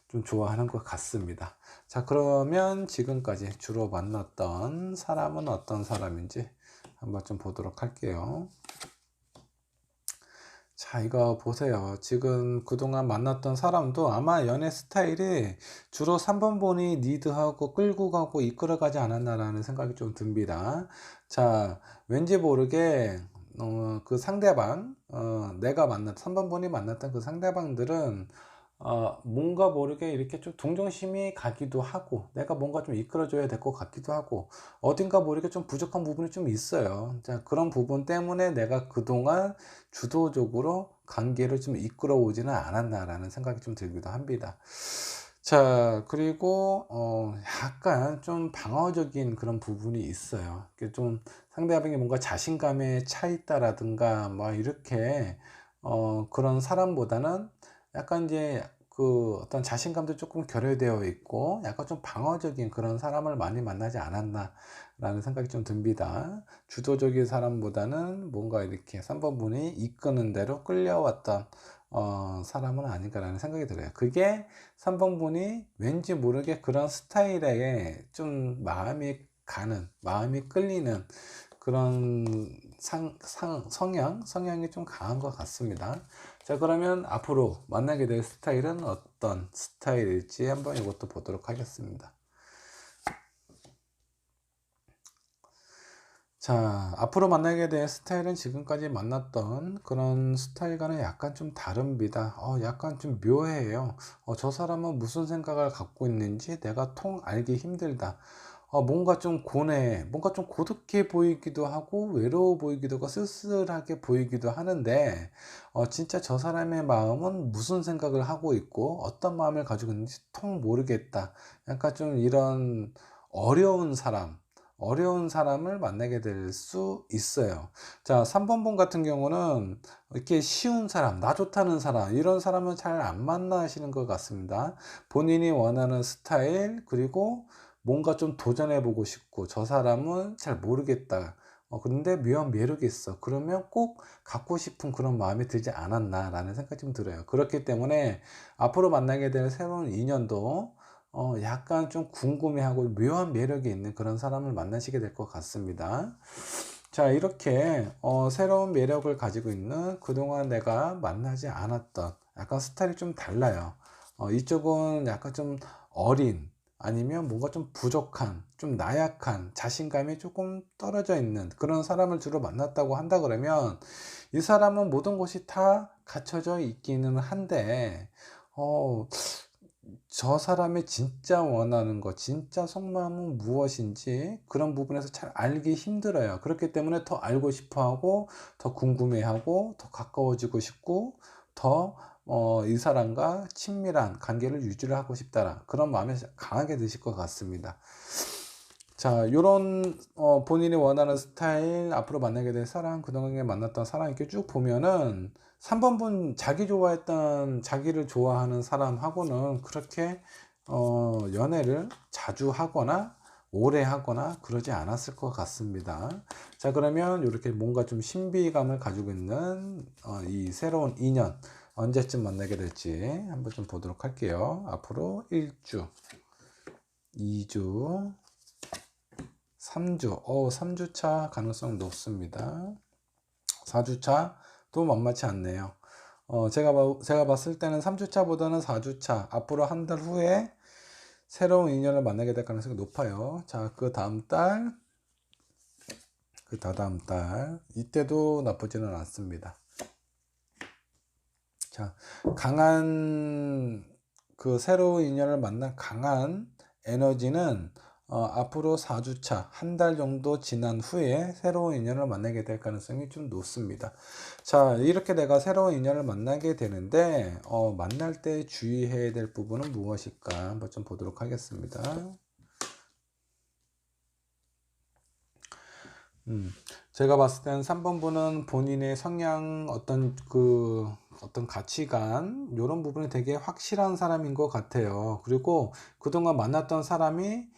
좀 좋아하는 것 같습니다. 자, 그러면 지금까지 주로 만났던 사람은 어떤 사람인지 한번 좀 보도록 할게요. 자, 이거 보세요. 지금 그동안 만났던 사람도 아마 연애 스타일이 주로 3번 본이 리드하고 끌고 가고 이끌어가지 않았나라는 생각이 좀 듭니다. 자, 왠지 모르게 그 상대방, 내가 3번 본이 만났던 그 상대방들은 뭔가 모르게 이렇게 좀 동정심이 가기도 하고, 내가 뭔가 좀 이끌어줘야 될 것 같기도 하고, 어딘가 모르게 좀 부족한 부분이 좀 있어요. 자, 그런 부분 때문에 내가 그동안 주도적으로 관계를 좀 이끌어 오지는 않았나라는 생각이 좀 들기도 합니다. 자, 그리고 약간 좀 방어적인 그런 부분이 있어요. 좀 상대방이 뭔가 자신감에 차 있다라든가 막 이렇게 그런 사람보다는 약간 이제 그 어떤 자신감도 조금 결여되어 있고 약간 좀 방어적인 그런 사람을 많이 만나지 않았나 라는 생각이 좀 듭니다. 주도적인 사람보다는 뭔가 이렇게 3번 분이 이끄는 대로 끌려왔던 사람은 아닌가라는 생각이 들어요. 그게 3번 분이 왠지 모르게 그런 스타일에 좀 마음이 끌리는 그런 성향이 좀 강한 것 같습니다. 자, 그러면 앞으로 만나게 될 스타일은 어떤 스타일일지 한번 이것도 보도록 하겠습니다. 자, 앞으로 만나게 될 스타일은 지금까지 만났던 그런 스타일과는 약간 좀 다릅니다. 약간 좀 묘해요. 저 사람은 무슨 생각을 갖고 있는지 내가 통 알기 힘들다. 뭔가 좀 고뇌, 뭔가 좀 고독해 보이기도 하고, 외로워 보이기도 하고, 쓸쓸하게 보이기도 하는데, 진짜 저 사람의 마음은 무슨 생각을 하고 있고, 어떤 마음을 가지고 있는지 통 모르겠다. 약간 좀 이런 어려운 사람, 어려운 사람을 만나게 될 수 있어요. 자, 3번 분 같은 경우는 이렇게 쉬운 사람, 나 좋다는 사람, 이런 사람은 잘 안 만나시는 것 같습니다. 본인이 원하는 스타일, 그리고 뭔가 좀 도전해 보고 싶고, 저 사람은 잘 모르겠다. 근데 묘한 매력이 있어. 그러면 꼭 갖고 싶은 그런 마음이 들지 않았나 라는 생각이 좀 들어요. 그렇기 때문에 앞으로 만나게 될 새로운 인연도 약간 좀 궁금해하고 묘한 매력이 있는 그런 사람을 만나시게 될 것 같습니다. 자, 이렇게 새로운 매력을 가지고 있는 그동안 내가 만나지 않았던 약간 스타일이 좀 달라요. 이쪽은 약간 좀 어린, 아니면 뭔가 좀 부족한, 좀 나약한, 자신감이 조금 떨어져 있는 그런 사람을 주로 만났다고 한다 그러면, 이 사람은 모든 것이 다 갖춰져 있기는 한데 어, 저 사람의 진짜 원하는 것, 진짜 속마음은 무엇인지 그런 부분에서 잘 알기 힘들어요. 그렇기 때문에 더 알고 싶어 하고, 더 궁금해 하고, 더 가까워지고 싶고, 더 이 사람과 친밀한 관계를 유지를 하고 싶다라 그런 마음이 강하게 드실 것 같습니다. 자, 요런 본인이 원하는 스타일, 앞으로 만나게 될 사람, 그동안에 만났던 사람 이렇게 쭉 보면은 3번 분 자기 좋아했던, 자기를 좋아하는 사람하고는 그렇게 연애를 자주 하거나 오래 하거나 그러지 않았을 것 같습니다. 자, 그러면 이렇게 뭔가 좀 신비감을 가지고 있는 이 새로운 인연 언제쯤 만나게 될지 한번 좀 보도록 할게요. 앞으로 1주, 2주, 3주, 3주차 가능성 높습니다. 4주차도 만만치 않네요. 제가 봤을 때는 3주차보다는 4주차, 앞으로 한 달 후에 새로운 인연을 만나게 될 가능성이 높아요. 자, 그 다음 달, 그 다다음 달, 이때도 나쁘지는 않습니다. 자, 그 새로운 인연을 만난 강한 에너지는 앞으로 4주차, 한 달 정도 지난 후에 새로운 인연을 만나게 될 가능성이 좀 높습니다. 자, 이렇게 내가 새로운 인연을 만나게 되는데, 만날 때 주의해야 될 부분은 무엇일까? 한번 좀 보도록 하겠습니다. 음, 제가 봤을 때는 3번 분은 본인의 성향, 어떤 가치관, 이런 부분이 되게 확실한 사람인 것 같아요. 그리고 그동안 만났던 사람이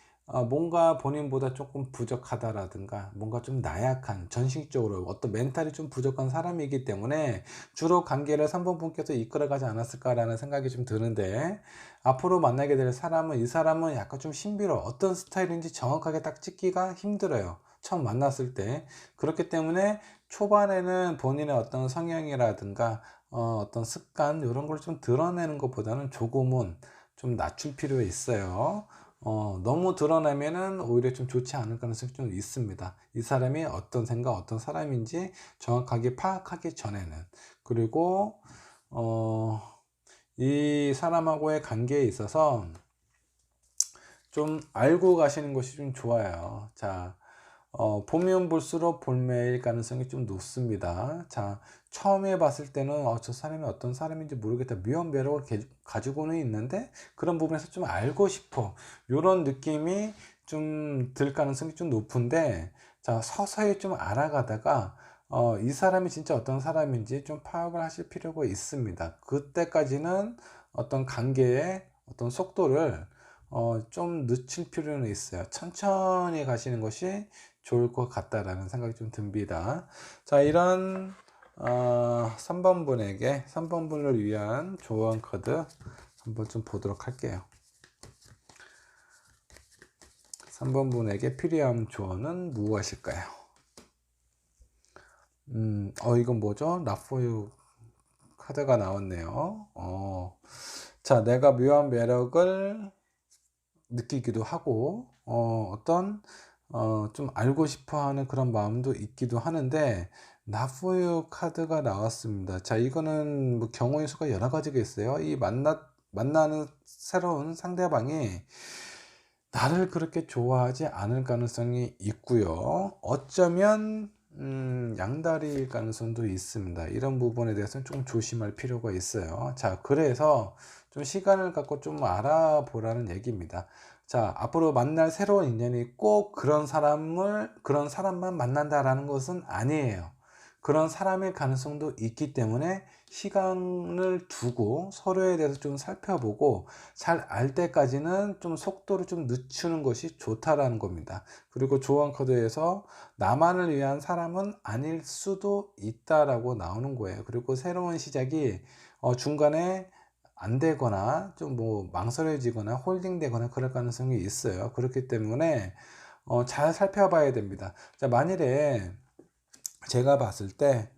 뭔가 본인보다 조금 부족하다라든가, 뭔가 좀 나약한, 전식적으로 어떤 멘탈이 좀 부족한 사람이기 때문에 주로 관계를 3번 분께서 이끌어가지 않았을까라는 생각이 좀 드는데, 앞으로 만나게 될 사람은, 이 사람은 약간 좀 신비로워. 어떤 스타일인지 정확하게 딱 찍기가 힘들어요. 처음 만났을 때. 그렇기 때문에 초반에는 본인의 어떤 성향이라든가 어떤 습관 이런 걸 좀 드러내는 것보다는 조금은 좀 낮출 필요가 있어요. 너무 드러내면은 오히려 좀 좋지 않을 가능성이 좀 있습니다. 이 사람이 어떤 생각, 어떤 사람인지 정확하게 파악하기 전에는. 그리고 어, 이 사람하고의 관계에 있어서 좀 알고 가시는 것이 좀 좋아요. 자, 보면 볼수록 볼매일 가능성이 좀 높습니다. 자, 처음에 봤을 때는 저 사람이 어떤 사람인지 모르겠다. 묘한 매력을 가지고는 있는데 그런 부분에서 좀 알고 싶어. 이런 느낌이 좀 들 가능성이 좀 높은데, 자, 서서히 좀 알아가다가 이 사람이 진짜 어떤 사람인지 좀 파악을 하실 필요가 있습니다. 그때까지는 어떤 관계의 어떤 속도를 좀 늦출 필요는 있어요. 천천히 가시는 것이 좋을 것 같다라는 생각이 좀 듭니다. 자, 이런 3번 분을 위한 조언 카드 한번 좀 보도록 할게요. 3번 분에게 필요한 조언은 무엇일까요? 이건 뭐죠? 라포유 카드가 나왔네요. 자, 내가 묘한 매력을 느끼기도 하고 좀 알고 싶어 하는 그런 마음도 있기도 하는데, 나포유 카드가 나왔습니다. 자, 이거는 뭐 경우의 수가 여러 가지가 있어요. 이 만나는 새로운 상대방이 나를 그렇게 좋아하지 않을 가능성이 있고요. 어쩌면 양다리일 가능성도 있습니다. 이런 부분에 대해서는 좀 조심할 필요가 있어요. 자, 그래서 좀 시간을 갖고 좀 알아보라는 얘기입니다. 자, 앞으로 만날 새로운 인연이 꼭 그런 사람만 만난다라는 것은 아니에요. 그런 사람의 가능성도 있기 때문에 시간을 두고 서로에 대해서 좀 살펴보고 잘 알 때까지는 좀 속도를 좀 늦추는 것이 좋다라는 겁니다. 그리고 조언 카드에서 나만을 위한 사람은 아닐 수도 있다라고 나오는 거예요. 그리고 새로운 시작이 중간에 안 되거나 좀 뭐 망설여지거나 홀딩되거나 그럴 가능성이 있어요. 그렇기 때문에 잘 살펴봐야 됩니다. 자, 만일에 제가 봤을 때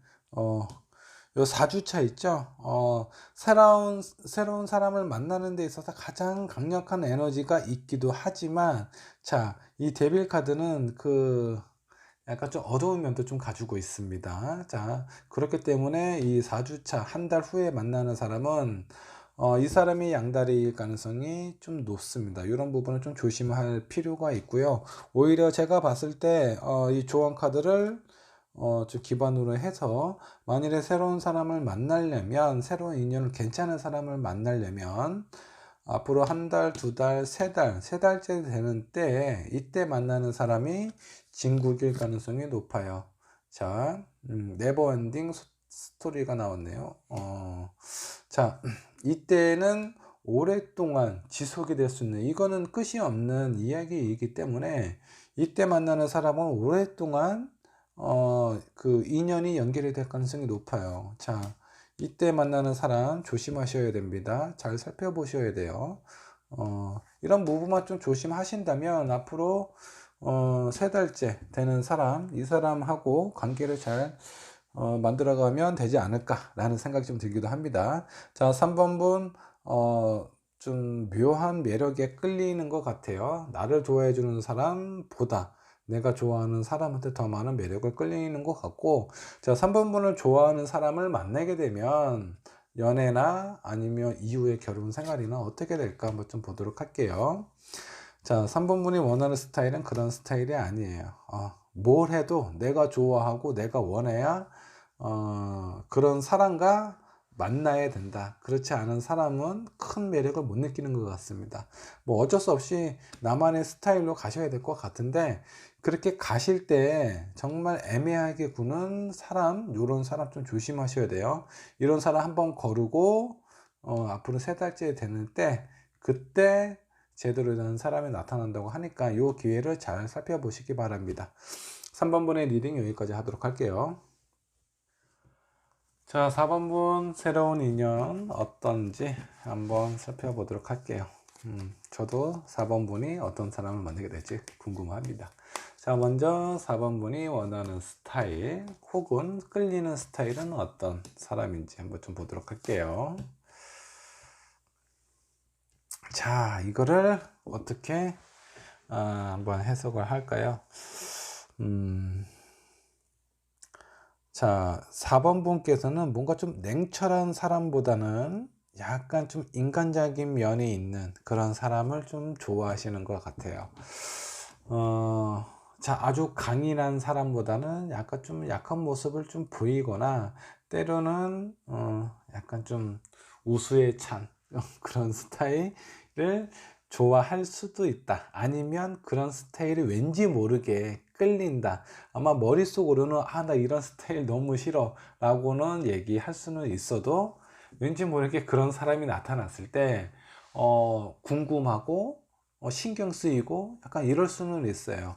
요 4주차 있죠? 새로운 사람을 만나는 데 있어서 가장 강력한 에너지가 있기도 하지만, 자, 이 데빌 카드는 약간 좀 어두운 면도 좀 가지고 있습니다. 자, 그렇기 때문에 이 4주차, 한 달 후에 만나는 사람은, 이 사람이 양다리일 가능성이 좀 높습니다. 이런 부분을 좀 조심할 필요가 있고요. 오히려 제가 봤을 때, 이 조언 카드를 좀 기반으로 해서 만일에 새로운 사람을 만나려면, 새로운 인연을 괜찮은 사람을 만나려면 앞으로 한 달, 두 달, 세 달째 되는 때 이때 만나는 사람이 진국일 가능성이 높아요. 자, 네버엔딩 스토리가 나왔네요. 자, 이때는 오랫동안 지속이 될 수 있는, 이거는 끝이 없는 이야기이기 때문에 이때 만나는 사람은 오랫동안 그 인연이 연결이 될 가능성이 높아요. 자, 이때 만나는 사람 조심하셔야 됩니다. 잘 살펴보셔야 돼요. 이런 부분만 좀 조심하신다면 앞으로 세 달째 되는 사람, 이 사람하고 관계를 잘 만들어가면 되지 않을까라는 생각이 좀 들기도 합니다. 자, 3번 분, 좀 묘한 매력에 끌리는 것 같아요. 나를 좋아해 주는 사람보다 내가 좋아하는 사람한테 더 많은 매력을 끌리는 것 같고, 자, 3번 분을 좋아하는 사람을 만나게 되면 연애나 아니면 이후의 결혼 생활이나 어떻게 될까 한번 좀 보도록 할게요. 자, 3번 분이 원하는 스타일은 그런 스타일이 아니에요. 뭘 해도 내가 좋아하고 내가 원해야 그런 사랑과 만나야 된다. 그렇지 않은 사람은 큰 매력을 못 느끼는 것 같습니다. 뭐 어쩔 수 없이 나만의 스타일로 가셔야 될 것 같은데, 그렇게 가실 때 정말 애매하게 구는 사람, 요런 사람 좀 조심하셔야 돼요. 이런 사람 한번 거르고 앞으로 3달째 되는 때, 그때 제대로 된 사람이 나타난다고 하니까 요 기회를 잘 살펴보시기 바랍니다. 3번 분의 리딩 여기까지 하도록 할게요. 자, 4번 분 새로운 인연 어떤지 한번 살펴보도록 할게요. 저도 4번 분이 어떤 사람을 만나게 될지 궁금합니다. 자, 먼저 4번 분이 원하는 스타일 혹은 끌리는 스타일은 어떤 사람인지 한번 좀 보도록 할게요. 자, 이거를 어떻게 한번 해석을 할까요? 자, 4번 분께서는 뭔가 좀 냉철한 사람보다는 약간 좀 인간적인 면이 있는 그런 사람을 좀 좋아하시는 것 같아요. 자, 아주 강인한 사람보다는 약간 좀 약한 모습을 좀 보이거나, 때로는 약간 좀 우수에 찬 그런 스타일을 좋아할 수도 있다. 아니면 그런 스타일이 왠지 모르게 끌린다. 아마 머릿속으로는 나 이런 스타일 너무 싫어 라고는 얘기할 수는 있어도, 왠지 모르게 그런 사람이 나타났을 때 궁금하고 신경 쓰이고 약간 이럴 수는 있어요.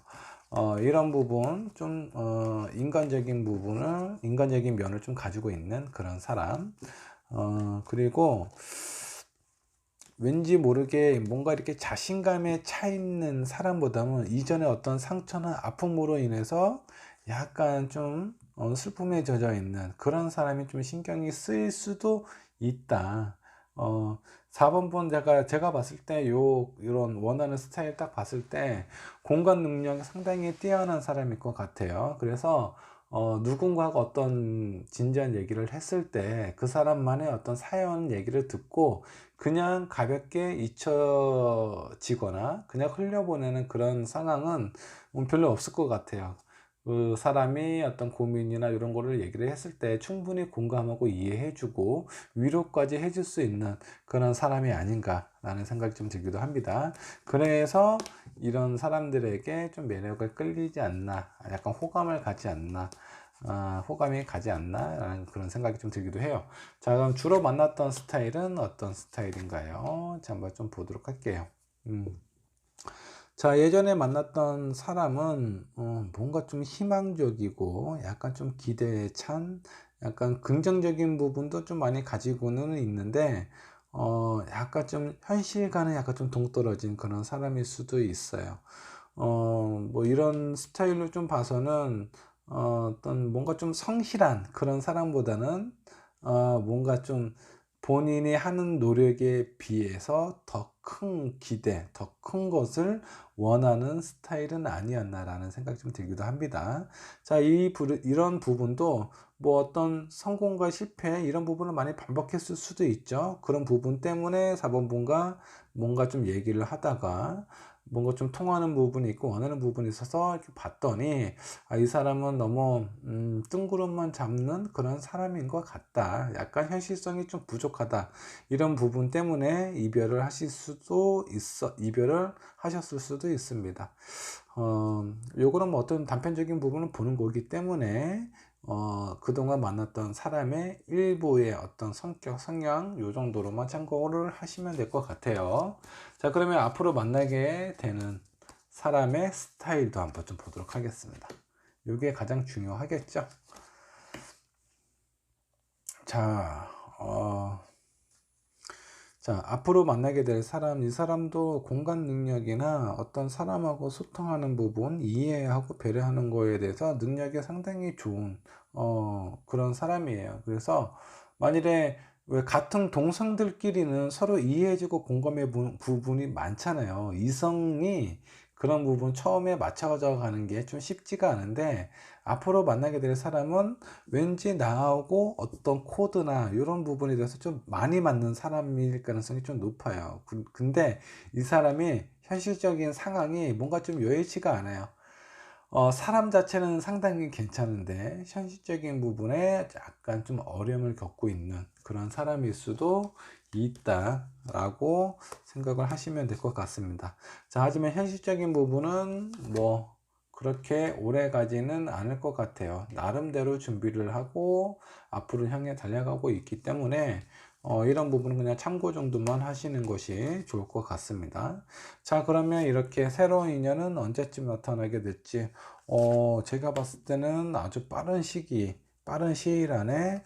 이런 부분 좀 인간적인 면을 좀 가지고 있는 그런 사람. 그리고 왠지 모르게 뭔가 이렇게 자신감에 차 있는 사람보다는 이전에 어떤 상처나 아픔으로 인해서 약간 좀 슬픔에 젖어 있는 그런 사람이 좀 신경이 쓰일 수도 있다. 4번 분 제가 봤을 때 이런 원하는 스타일 딱 봤을 때 공감 능력이 상당히 뛰어난 사람일 것 같아요. 그래서 누군가가 어떤 진지한 얘기를 했을 때 그 사람만의 어떤 사연 얘기를 듣고 그냥 가볍게 잊혀지거나 그냥 흘려보내는 그런 상황은 별로 없을 것 같아요. 그 사람이 어떤 고민이나 이런 거를 얘기를 했을 때 충분히 공감하고 이해해주고 위로까지 해줄 수 있는 그런 사람이 아닌가라는 생각이 좀 들기도 합니다. 그래서 이런 사람들에게 좀 매력을 끌리지 않나, 약간 호감을 가지 않나, 호감이 가지 않나 라는 그런 생각이 좀 들기도 해요. 자, 그럼 주로 만났던 스타일은 어떤 스타일인가요? 자, 한번 좀 보도록 할게요. 자, 예전에 만났던 사람은 뭔가 좀 희망적이고 약간 좀 기대에 찬, 약간 긍정적인 부분도 좀 많이 가지고는 있는데 약간 좀 현실과는 약간 좀 동떨어진 그런 사람일 수도 있어요. 뭐 이런 스타일로 좀 봐서는 어떤 뭔가 좀 성실한 그런 사람보다는 뭔가 좀 본인이 하는 노력에 비해서 더 큰 기대, 더 큰 것을 원하는 스타일은 아니었나라는 생각이 좀 들기도 합니다. 자, 이런 부분도 뭐 어떤 성공과 실패 이런 부분을 많이 반복했을 수도 있죠. 그런 부분 때문에 4번 분과 뭔가 좀 얘기를 하다가 뭔가 좀 통하는 부분이 있고 원하는 부분이 있어서 이렇게 봤더니 이 사람은 너무 뜬구름만 잡는 그런 사람인 것 같다. 약간 현실성이 좀 부족하다. 이런 부분 때문에 이별을 하셨을 수도 있습니다. 요거는 뭐 어떤 단편적인 부분을 보는 거기 때문에 그동안 만났던 사람의 일부의 어떤 성격, 성향 요 정도로만 참고를 하시면 될 것 같아요. 자, 그러면 앞으로 만나게 되는 사람의 스타일도 한번 좀 보도록 하겠습니다. 이게 가장 중요하겠죠. 자, 앞으로 만나게 될 사람, 이 사람도 공감 능력이나 어떤 사람하고 소통하는 부분, 이해하고 배려하는 거에 대해서 능력이 상당히 좋은, 그런 사람이에요. 그래서 만일에 왜 같은 동성들끼리는 서로 이해해주고 공감해 부분이 많잖아요. 이성이 그런 부분 처음에 맞춰져 가는 게 좀 쉽지가 않은데, 앞으로 만나게 될 사람은 왠지 나하고 어떤 코드나 이런 부분에 대해서 좀 많이 맞는 사람일 가능성이 좀 높아요. 근데 이 사람이 현실적인 상황이 뭔가 좀 여의치가 않아요. 사람 자체는 상당히 괜찮은데 현실적인 부분에 약간 좀 어려움을 겪고 있는 그런 사람일 수도 있다라고 생각을 하시면 될 것 같습니다. 자, 하지만 현실적인 부분은 뭐 그렇게 오래 가지는 않을 것 같아요. 나름대로 준비를 하고 앞으로 향해 달려가고 있기 때문에 이런 부분은 그냥 참고 정도만 하시는 것이 좋을 것 같습니다. 자, 그러면 이렇게 새로운 인연은 언제쯤 나타나게 될지 제가 봤을 때는 아주 빠른 시일 안에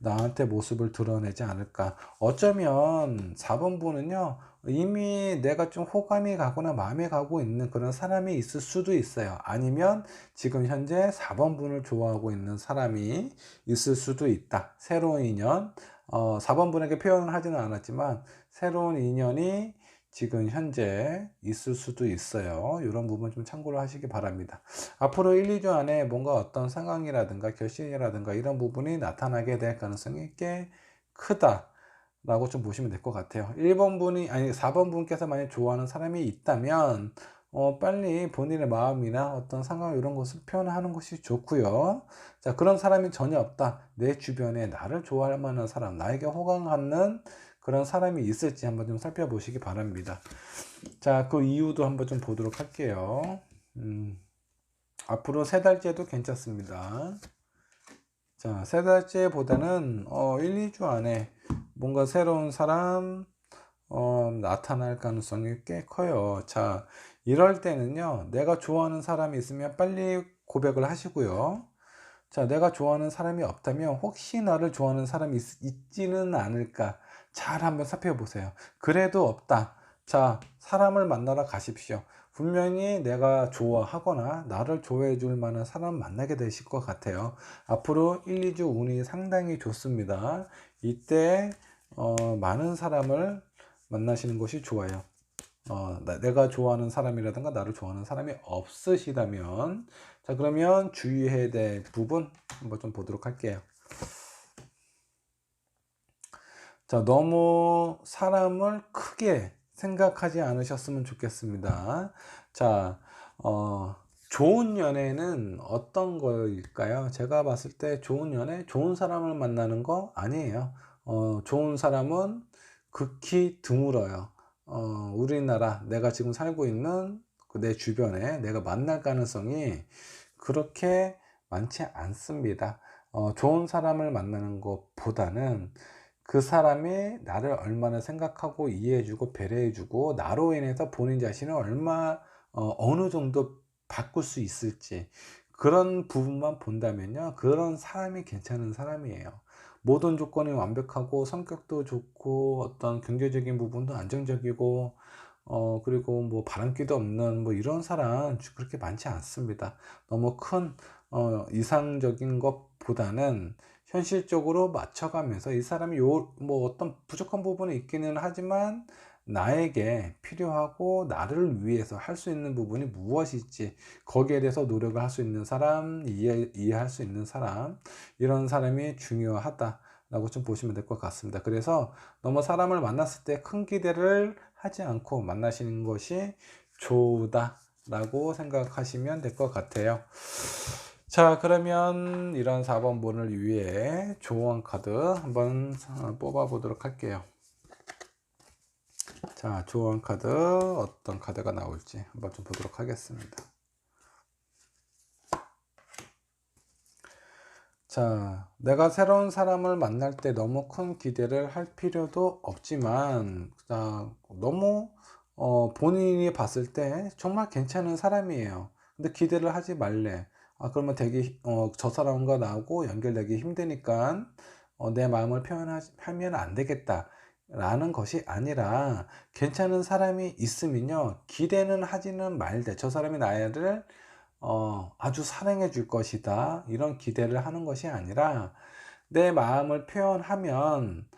나한테 모습을 드러내지 않을까. 어쩌면 4번분은요, 이미 내가 좀 호감이 가거나 마음에 가고 있는 그런 사람이 있을 수도 있어요. 아니면 지금 현재 4번분을 좋아하고 있는 사람이 있을 수도 있다. 새로운 인연. 4번분에게 표현을 하지는 않았지만, 새로운 인연이 지금 현재 있을 수도 있어요. 이런 부분 좀 참고를 하시기 바랍니다. 앞으로 1, 2주 안에 뭔가 어떤 상황이라든가 결실이라든가 이런 부분이 나타나게 될 가능성이 꽤 크다라고 좀 보시면 될 것 같아요. 1번 분이 아니 4번 분께서 만약 좋아하는 사람이 있다면 빨리 본인의 마음이나 어떤 상황 이런 것을 표현하는 것이 좋고요. 자, 그런 사람이 전혀 없다. 내 주변에 나를 좋아할 만한 사람, 나에게 호감 갖는 그런 사람이 있을지 한번 좀 살펴보시기 바랍니다. 자, 그 이유도 한번 좀 보도록 할게요. 앞으로 3달째도 괜찮습니다. 자, 3달째보다는 1, 2주 안에 뭔가 새로운 사람 나타날 가능성이 꽤 커요. 자, 이럴 때는요, 내가 좋아하는 사람이 있으면 빨리 고백을 하시고요. 자, 내가 좋아하는 사람이 없다면 혹시 나를 좋아하는 사람이 있지는 않을까 잘 한번 살펴보세요. 그래도 없다. 자, 사람을 만나러 가십시오. 분명히 내가 좋아하거나 나를 좋아해 줄 만한 사람 만나게 되실 것 같아요. 앞으로 1, 2주 운이 상당히 좋습니다. 이때 많은 사람을 만나시는 것이 좋아요. 내가 좋아하는 사람이라든가 나를 좋아하는 사람이 없으시다면, 자, 그러면 주의해야 될 부분 한번 좀 보도록 할게요. 자, 너무 사람을 크게 생각하지 않으셨으면 좋겠습니다. 자, 좋은 연애는 어떤 거일까요? 제가 봤을 때 좋은 연애, 좋은 사람을 만나는 거 아니에요. 좋은 사람은 극히 드물어요. 우리나라, 내가 지금 살고 있는 내 주변에 내가 만날 가능성이 그렇게 많지 않습니다. 좋은 사람을 만나는 것보다는 그 사람이 나를 얼마나 생각하고 이해해주고 배려해주고 나로 인해서 본인 자신을 어느 정도 바꿀 수 있을지 그런 부분만 본다면요, 그런 사람이 괜찮은 사람이에요. 모든 조건이 완벽하고 성격도 좋고 어떤 경제적인 부분도 안정적이고 그리고 뭐 바람기도 없는 뭐 이런 사람 그렇게 많지 않습니다. 너무 큰 이상적인 것보다는 현실적으로 맞춰가면서 이 사람이 뭐 어떤 부족한 부분이 있기는 하지만 나에게 필요하고 나를 위해서 할 수 있는 부분이 무엇일지 거기에 대해서 노력을 할 수 있는 사람, 이해할 수 있는 사람, 이런 사람이 중요하다라고 좀 보시면 될 것 같습니다. 그래서 너무 사람을 만났을 때 큰 기대를 하지 않고 만나시는 것이 좋다라고 생각하시면 될 것 같아요. 자, 그러면 이런 4번 분을 위해 조언 카드 한번 뽑아 보도록 할게요. 자, 조언 카드 어떤 카드가 나올지 한번 좀 보도록 하겠습니다. 자, 내가 새로운 사람을 만날 때 너무 큰 기대를 할 필요도 없지만, 자, 너무 본인이 봤을 때 정말 괜찮은 사람이에요. 근데 기대를 하지 말래. 그러면 되게 저 사람과 나하고 연결되기 힘드니까 내 마음을 표현하면 안 되겠다 라는 것이 아니라, 괜찮은 사람이 있으면요, 기대는 하지는 말되 저 사람이 나를 아주 사랑해 줄 것이다, 이런 기대를 하는 것이 아니라, 내 마음을 표현하면,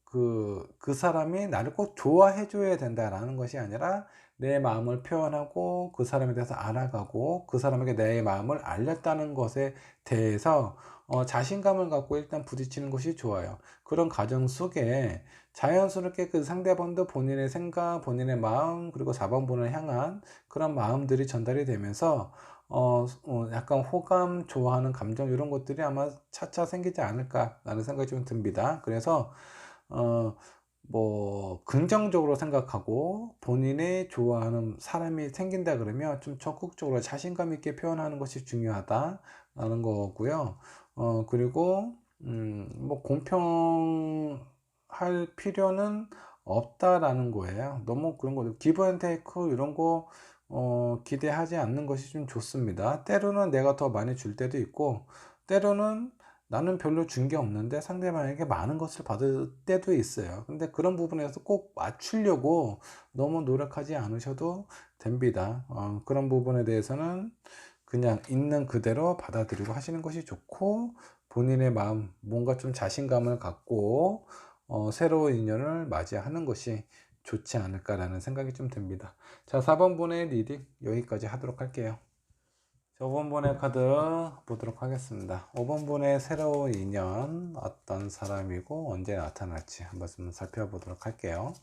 그 사람이 나를 꼭 좋아해 줘야 된다라는 것이 아니라, 내 마음을 표현하고 그 사람에 대해서 알아가고 그 사람에게 내 마음을 알렸다는 것에 대해서 자신감을 갖고 일단 부딪히는 것이 좋아요. 그런 과정 속에 자연스럽게 그 상대방도 본인의 생각, 본인의 마음, 그리고 사방분을 향한 그런 마음들이 전달이 되면서 약간 호감, 좋아하는 감정 이런 것들이 아마 차차 생기지 않을까라는 생각이 좀 듭니다. 그래서 어, 뭐 긍정적으로 생각하고 본인이 좋아하는 사람이 생긴다 그러면 좀 적극적으로 자신감 있게 표현하는 것이 중요하다라는 거고요. 그리고 뭐 공평할 필요는 없다라는 거예요. 너무 그런 거 기브 앤 테이크 이런 거 기대하지 않는 것이 좀 좋습니다. 때로는 내가 더 많이 줄 때도 있고, 때로는 나는 별로 준 게 없는데 상대방에게 많은 것을 받을 때도 있어요. 근데 그런 부분에서 꼭 맞추려고 너무 노력하지 않으셔도 됩니다. 그런 부분에 대해서는 그냥 있는 그대로 받아들이고 하시는 것이 좋고, 본인의 마음, 뭔가 좀 자신감을 갖고 새로운 인연을 맞이하는 것이 좋지 않을까라는 생각이 좀 듭니다. 자, 4번분의 리딩 여기까지 하도록 할게요. 자, 5번분의 카드 보도록 하겠습니다. 5번분의 새로운 인연 어떤 사람이고 언제 나타날지 한번 좀 살펴보도록 할게요.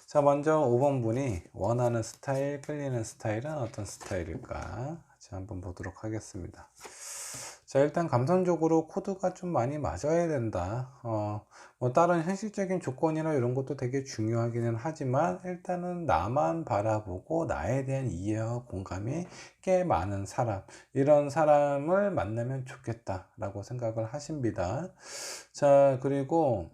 자, 먼저 5번분이 원하는 스타일, 끌리는 스타일은 어떤 스타일일까? 자, 한번 보도록 하겠습니다. 자, 일단 감성적으로 코드가 좀 많이 맞아야 된다. 뭐 다른 현실적인 조건이나 이런 것도 되게 중요하기는 하지만 일단은 나만 바라보고 나에 대한 이해와 공감이 꽤 많은 사람, 이런 사람을 만나면 좋겠다라고 생각을 하십니다. 자, 그리고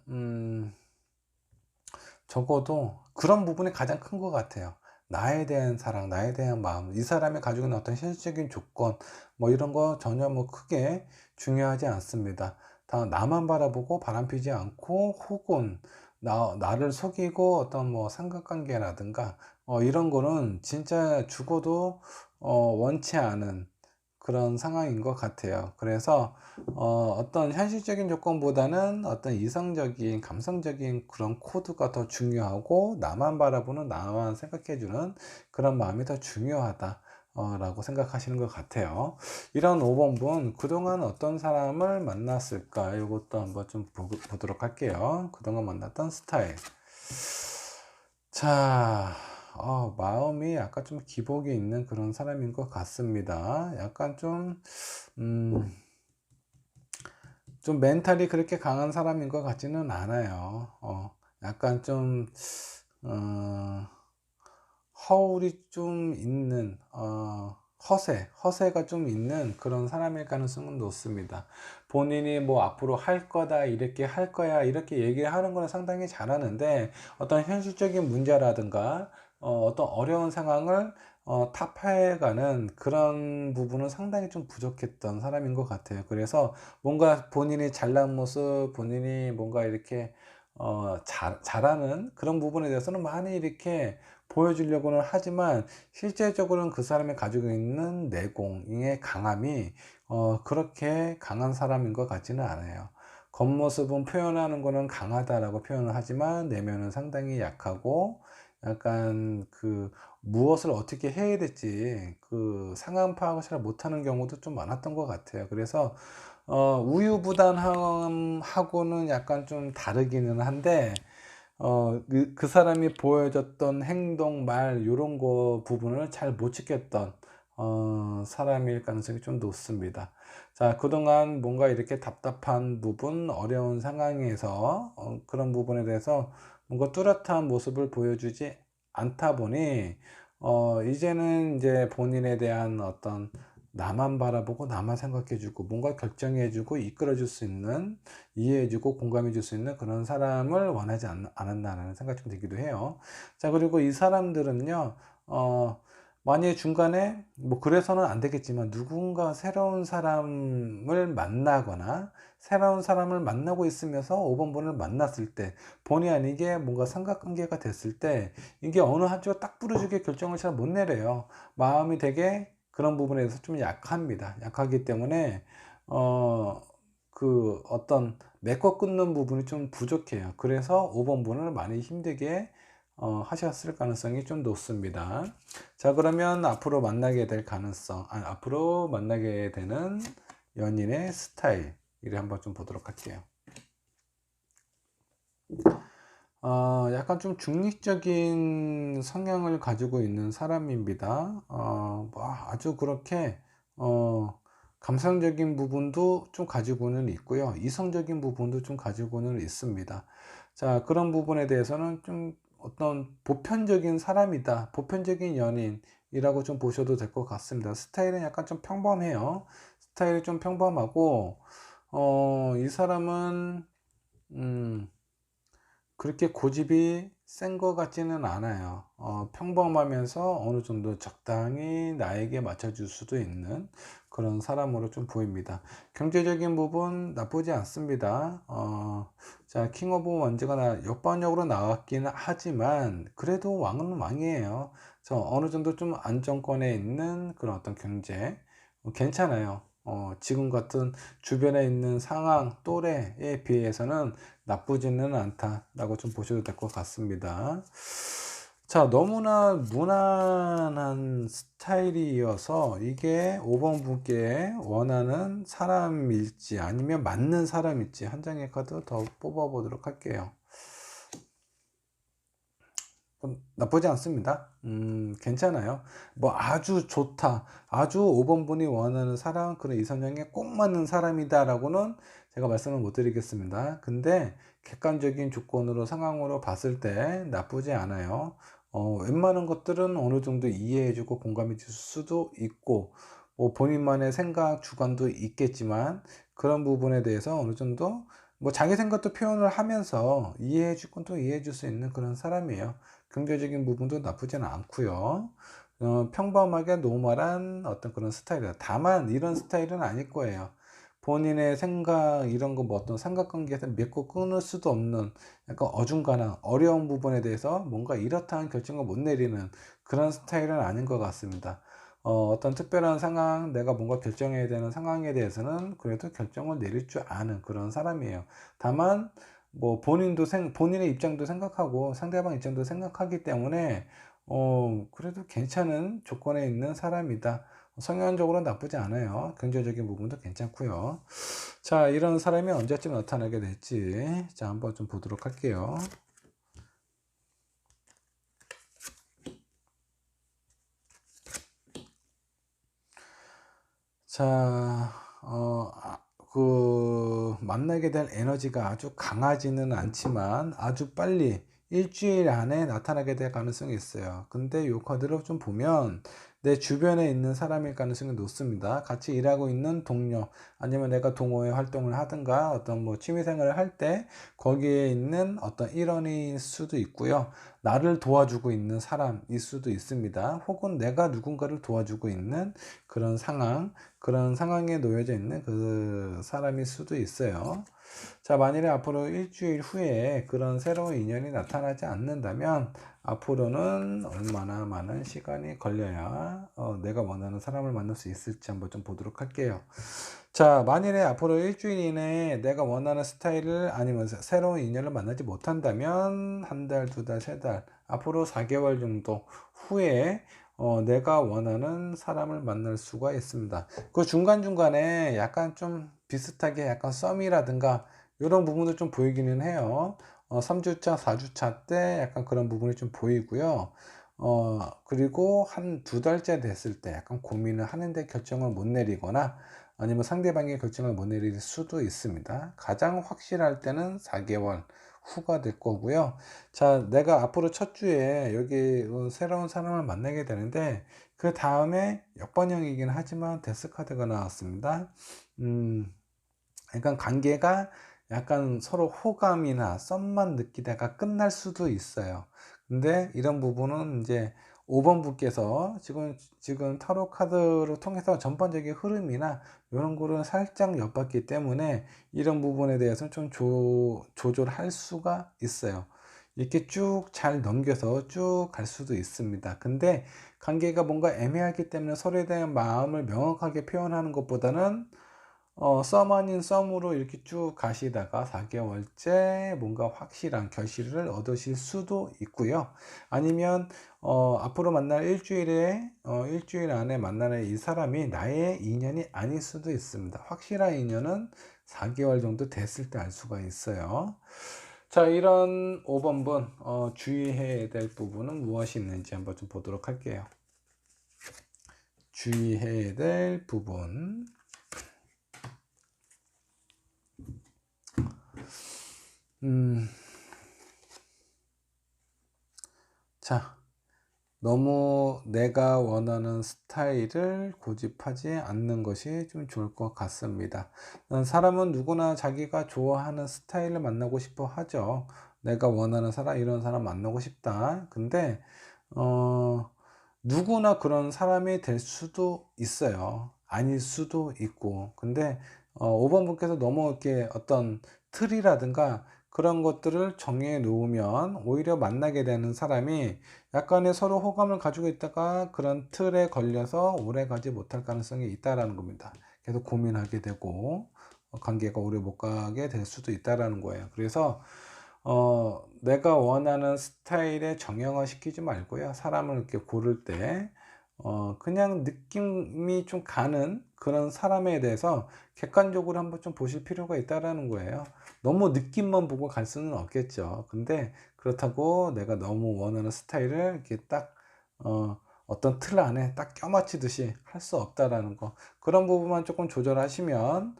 적어도 그런 부분이 가장 큰 것 같아요. 나에 대한 사랑, 나에 대한 마음, 이 사람이 가지고 있는 어떤 현실적인 조건, 뭐 이런 거 전혀 뭐 크게 중요하지 않습니다. 다 나만 바라보고 바람피지 않고, 혹은 나를 속이고 어떤 뭐 삼각관계라든가, 이런 거는 진짜 죽어도, 원치 않은 그런 상황인 것 같아요. 그래서 어떤 현실적인 조건보다는 어떤 이성적인 감성적인 그런 코드가 더 중요하고, 나만 바라보는, 나만 생각해주는 그런 마음이 더 중요하다 라고 생각하시는 것 같아요. 이런 5번분 그동안 어떤 사람을 만났을까, 이것도 한번 좀 보도록 할게요. 그동안 만났던 스타일. 자, 마음이 약간 좀 기복이 있는 그런 사람인 것 같습니다. 약간 음, 좀 멘탈이 그렇게 강한 사람인 것 같지는 않아요. 약간 어, 허울이 좀 있는, 허세가 좀 있는 그런 사람일 가능성은 높습니다. 본인이 뭐 앞으로 할 거다, 이렇게 할 거야, 이렇게 얘기하는 거는 상당히 잘하는데, 어떤 현실적인 문제라든가, 어떤 어려운 상황을 타파해가는 그런 부분은 상당히 좀 부족했던 사람인 것 같아요. 그래서 뭔가 본인이 잘난 모습, 본인이 뭔가 이렇게 잘하는 그런 부분에 대해서는 많이 이렇게 보여주려고는 하지만, 실제적으로는 그 사람이 가지고 있는 내공의 강함이 그렇게 강한 사람인 것 같지는 않아요. 겉모습은 표현하는 거는 강하다라고 표현을 하지만 내면은 상당히 약하고, 약간 그 무엇을 어떻게 해야 될지 그 상황 파악을 잘 못하는 경우도 좀 많았던 것 같아요. 그래서 우유부단함하고는 약간 좀 다르기는 한데, 그 사람이 보여줬던 행동, 말, 요런 거 부분을 잘 못 지켰던, 사람일 가능성이 좀 높습니다. 자, 그동안 뭔가 이렇게 답답한 부분, 어려운 상황에서, 그런 부분에 대해서 뭔가 뚜렷한 모습을 보여주지 않다 보니, 이제는 이제 본인에 대한 어떤 나만 바라보고 나만 생각해주고 뭔가 결정해주고 이끌어줄 수 있는, 이해해주고 공감해줄 수 있는 그런 사람을 원하지 않았나라는 생각이 좀 들기도 해요. 자, 그리고 이 사람들은요, 만약에 중간에 뭐 그래서는 안 되겠지만 누군가 새로운 사람을 만나거나 새로운 사람을 만나고 있으면서 5번분을 만났을 때, 본의 아니게 뭔가 삼각관계가 됐을 때 이게 어느 한쪽을 딱 부러지게 결정을 잘 못 내려요. 마음이 되게 그런 부분에 대해서 좀 약합니다. 약하기 때문에 그 어떤 맺고 끊는 부분이 좀 부족해요. 그래서 5번분을 많이 힘들게 하셨을 가능성이 좀 높습니다. 자, 그러면 앞으로 만나게 될 가능성, 앞으로 만나게 되는 연인의 스타일, 이래 한번 좀 보도록 할게요. 약간 좀 중립적인 성향을 가지고 있는 사람입니다. 뭐 아주 그렇게 감성적인 부분도 좀 가지고는 있고요. 이성적인 부분도 좀 가지고는 있습니다. 자, 그런 부분에 대해서는 좀 어떤 보편적인 사람이다. 보편적인 연인이라고 좀 보셔도 될 것 같습니다. 스타일은 약간 좀 평범해요. 스타일이 좀 평범하고, 이 사람은, 그렇게 고집이 센 것 같지는 않아요. 평범하면서 어느 정도 적당히 나에게 맞춰줄 수도 있는 그런 사람으로 좀 보입니다. 경제적인 부분 나쁘지 않습니다. 자, 킹 오브 원즈가 역반역으로 나왔기는 하지만 그래도 왕은 왕이에요. 어느 정도 좀 안정권에 있는 그런 어떤 경제 괜찮아요. 지금 같은 주변에 있는 상황 또래에 비해서는 나쁘지는 않다라고 좀 보셔도 될 것 같습니다. 자, 너무나 무난한 스타일이어서 이게 5번 분께 원하는 사람일지 아니면 맞는 사람일지 한 장의 카드 더 뽑아 보도록 할게요. 나쁘지 않습니다. 괜찮아요. 뭐 아주 좋다, 아주 5번 분이 원하는 사람, 그런 이성향에 꼭 맞는 사람이다 라고는 제가 말씀을 못 드리겠습니다. 근데 객관적인 조건으로 상황으로 봤을 때 나쁘지 않아요. 웬만한 것들은 어느 정도 이해해주고 공감해 줄 수도 있고, 뭐 본인만의 생각 주관도 있겠지만 그런 부분에 대해서 어느 정도 뭐 자기 생각도 표현을 하면서 이해해 줄 건 또 이해해 줄 수 있는 그런 사람이에요. 경제적인 부분도 나쁘지는 않고요. 평범하게 노멀한 어떤 그런 스타일이다. 다만 이런 스타일은 아닐 거예요. 본인의 생각 이런 거 뭐 어떤 삼각관계에서 맺고 끊을 수도 없는 약간 어중간한 어려운 부분에 대해서 뭔가 이렇다는 결정을 못 내리는 그런 스타일은 아닌 것 같습니다. 어떤 특별한 상황, 내가 뭔가 결정해야 되는 상황에 대해서는 그래도 결정을 내릴 줄 아는 그런 사람이에요. 다만 뭐 본인의 입장도 생각하고 상대방 입장도 생각하기 때문에 그래도 괜찮은 조건에 있는 사람이다. 성향적으로 나쁘지 않아요. 경제적인 부분도 괜찮고요. 자, 이런 사람이 언제쯤 나타나게 될지 자 한번 좀 보도록 할게요. 자, 만나게 될 에너지가 아주 강하지는 않지만 아주 빨리 일주일 안에 나타나게 될 가능성이 있어요. 근데 이 카드를 좀 보면 내 주변에 있는 사람일 가능성이 높습니다. 같이 일하고 있는 동료, 아니면 내가 동호회 활동을 하든가 어떤 뭐 취미생활을 할 때 거기에 있는 어떤 일원일 수도 있고요. 나를 도와주고 있는 사람일 수도 있습니다. 혹은 내가 누군가를 도와주고 있는 그런 상황에 놓여져 있는 그 사람일 수도 있어요. 자, 만일에 앞으로 일주일 후에 그런 새로운 인연이 나타나지 않는다면 앞으로는 얼마나 많은 시간이 걸려야 내가 원하는 사람을 만날 수 있을지 한번 좀 보도록 할게요. 자, 만일에 앞으로 일주일 이내에 내가 원하는 스타일을 아니면 새로운 인연을 만나지 못한다면 한 달, 두 달, 세 달, 앞으로 4개월 정도 후에 내가 원하는 사람을 만날 수가 있습니다. 그 중간중간에 약간 좀 비슷하게 약간 썸이라든가 이런 부분도 좀 보이기는 해요. 3주차, 4주차 때 약간 그런 부분이 좀 보이고요. 그리고 한 두 달째 됐을 때 약간 고민을 하는데 결정을 못 내리거나 아니면 상대방이 결정을 못 내릴 수도 있습니다. 가장 확실할 때는 4개월 후가 될 거고요. 자, 내가 앞으로 첫 주에 여기 새로운 사람을 만나게 되는데 그 다음에 역번형이긴 하지만 데스 카드가 나왔습니다. 그러니까 관계가 약간 서로 호감이나 썸만 느끼다가 끝날 수도 있어요. 근데 이런 부분은 이제 5번 분께서 지금 타로 카드를 통해서 전반적인 흐름이나 이런 거를 살짝 엿봤기 때문에 이런 부분에 대해서는 좀 조절할 수가 있어요. 이렇게 쭉 잘 넘겨서 쭉 갈 수도 있습니다. 근데 관계가 뭔가 애매하기 때문에 서로에 대한 마음을 명확하게 표현하는 것보다는 썸 아닌 썸으로 이렇게 쭉 가시다가 4개월째 뭔가 확실한 결실을 얻으실 수도 있고요. 아니면 앞으로 만날 일주일 안에 만나는 이 사람이 나의 인연이 아닐 수도 있습니다. 확실한 인연은 4개월 정도 됐을 때 알 수가 있어요. 자, 이런 5번 분 주의해야 될 부분은 무엇이 있는지 한번 좀 보도록 할게요. 주의해야 될 부분. 자, 너무 내가 원하는 스타일을 고집하지 않는 것이 좀 좋을 것 같습니다. 사람은 누구나 자기가 좋아하는 스타일을 만나고 싶어 하죠. 내가 원하는 사람, 이런 사람 만나고 싶다. 근데 누구나 그런 사람이 될 수도 있어요. 아닐 수도 있고. 근데 5번 분께서 너무 이렇게 어떤 틀이라든가 그런 것들을 정해 놓으면 오히려 만나게 되는 사람이 약간의 서로 호감을 가지고 있다가 그런 틀에 걸려서 오래 가지 못할 가능성이 있다라는 겁니다. 계속 고민하게 되고 관계가 오래 못 가게 될 수도 있다라는 거예요. 그래서 내가 원하는 스타일에 정형화 시키지 말고요. 사람을 이렇게 고를 때 그냥 느낌이 좀 가는 그런 사람에 대해서 객관적으로 한번 좀 보실 필요가 있다라는 거예요. 너무 느낌만 보고 갈 수는 없겠죠. 근데 그렇다고 내가 너무 원하는 스타일을 이렇게 딱 어떤 틀 안에 딱 껴맞추듯이 할 수 없다라는 거. 그런 부분만 조금 조절하시면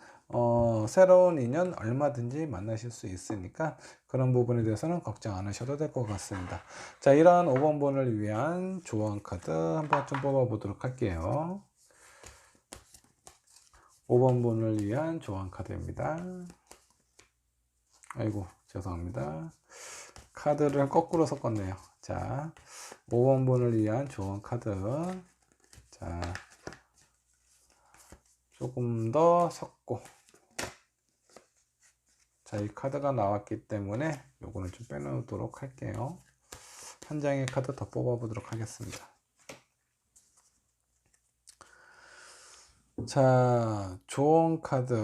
새로운 인연 얼마든지 만나실 수 있으니까 그런 부분에 대해서는 걱정 안 하셔도 될 것 같습니다. 자, 이러한 5번 번을 위한 조언 카드 한번 좀 뽑아 보도록 할게요. 5번 번을 위한 조언 카드입니다. 아이고, 죄송합니다. 카드를 거꾸로 섞었네요. 자, 5번 번을 위한 조언 카드. 자, 조금 더 섞고. 자, 이 카드가 나왔기 때문에 요거는 좀 빼놓도록 할게요. 한 장의 카드 더 뽑아 보도록 하겠습니다. 자, 조언 카드.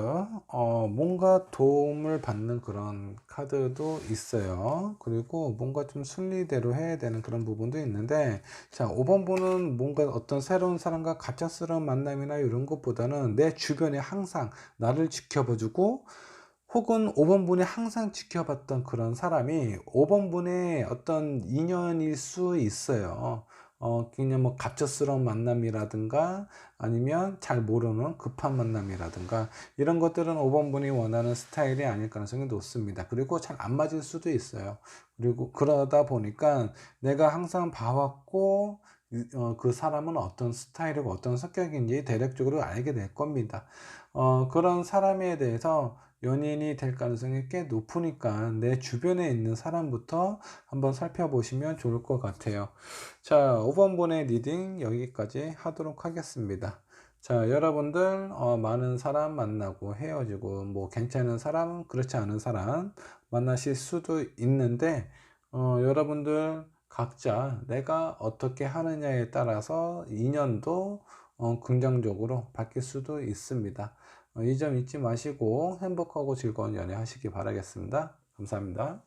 뭔가 도움을 받는 그런 카드도 있어요. 그리고 뭔가 좀 순리대로 해야 되는 그런 부분도 있는데, 자, 5번 분은 뭔가 어떤 새로운 사람과 갑작스러운 만남이나 이런 것보다는 내 주변에 항상 나를 지켜봐주고, 혹은 5번 분이 항상 지켜봤던 그런 사람이 5번 분의 어떤 인연일 수 있어요. 그냥 뭐 갑작스러운 만남이라든가 아니면 잘 모르는 급한 만남이라든가 이런 것들은 5번 분이 원하는 스타일이 아닐 가능성이 높습니다. 그리고 잘 안 맞을 수도 있어요. 그리고 그러다 보니까 내가 항상 봐왔고 그 사람은 어떤 스타일이고 어떤 성격인지 대략적으로 알게 될 겁니다. 그런 사람에 대해서 연인이 될 가능성이 꽤 높으니까 내 주변에 있는 사람부터 한번 살펴보시면 좋을 것 같아요. 자, 5번 번의 리딩 여기까지 하도록 하겠습니다. 자, 여러분들 많은 사람 만나고 헤어지고 뭐 괜찮은 사람 그렇지 않은 사람 만나실 수도 있는데 여러분들 각자 내가 어떻게 하느냐에 따라서 인연도 긍정적으로 바뀔 수도 있습니다. 이 점 잊지 마시고 행복하고 즐거운 연애 하시기 바라겠습니다. 감사합니다.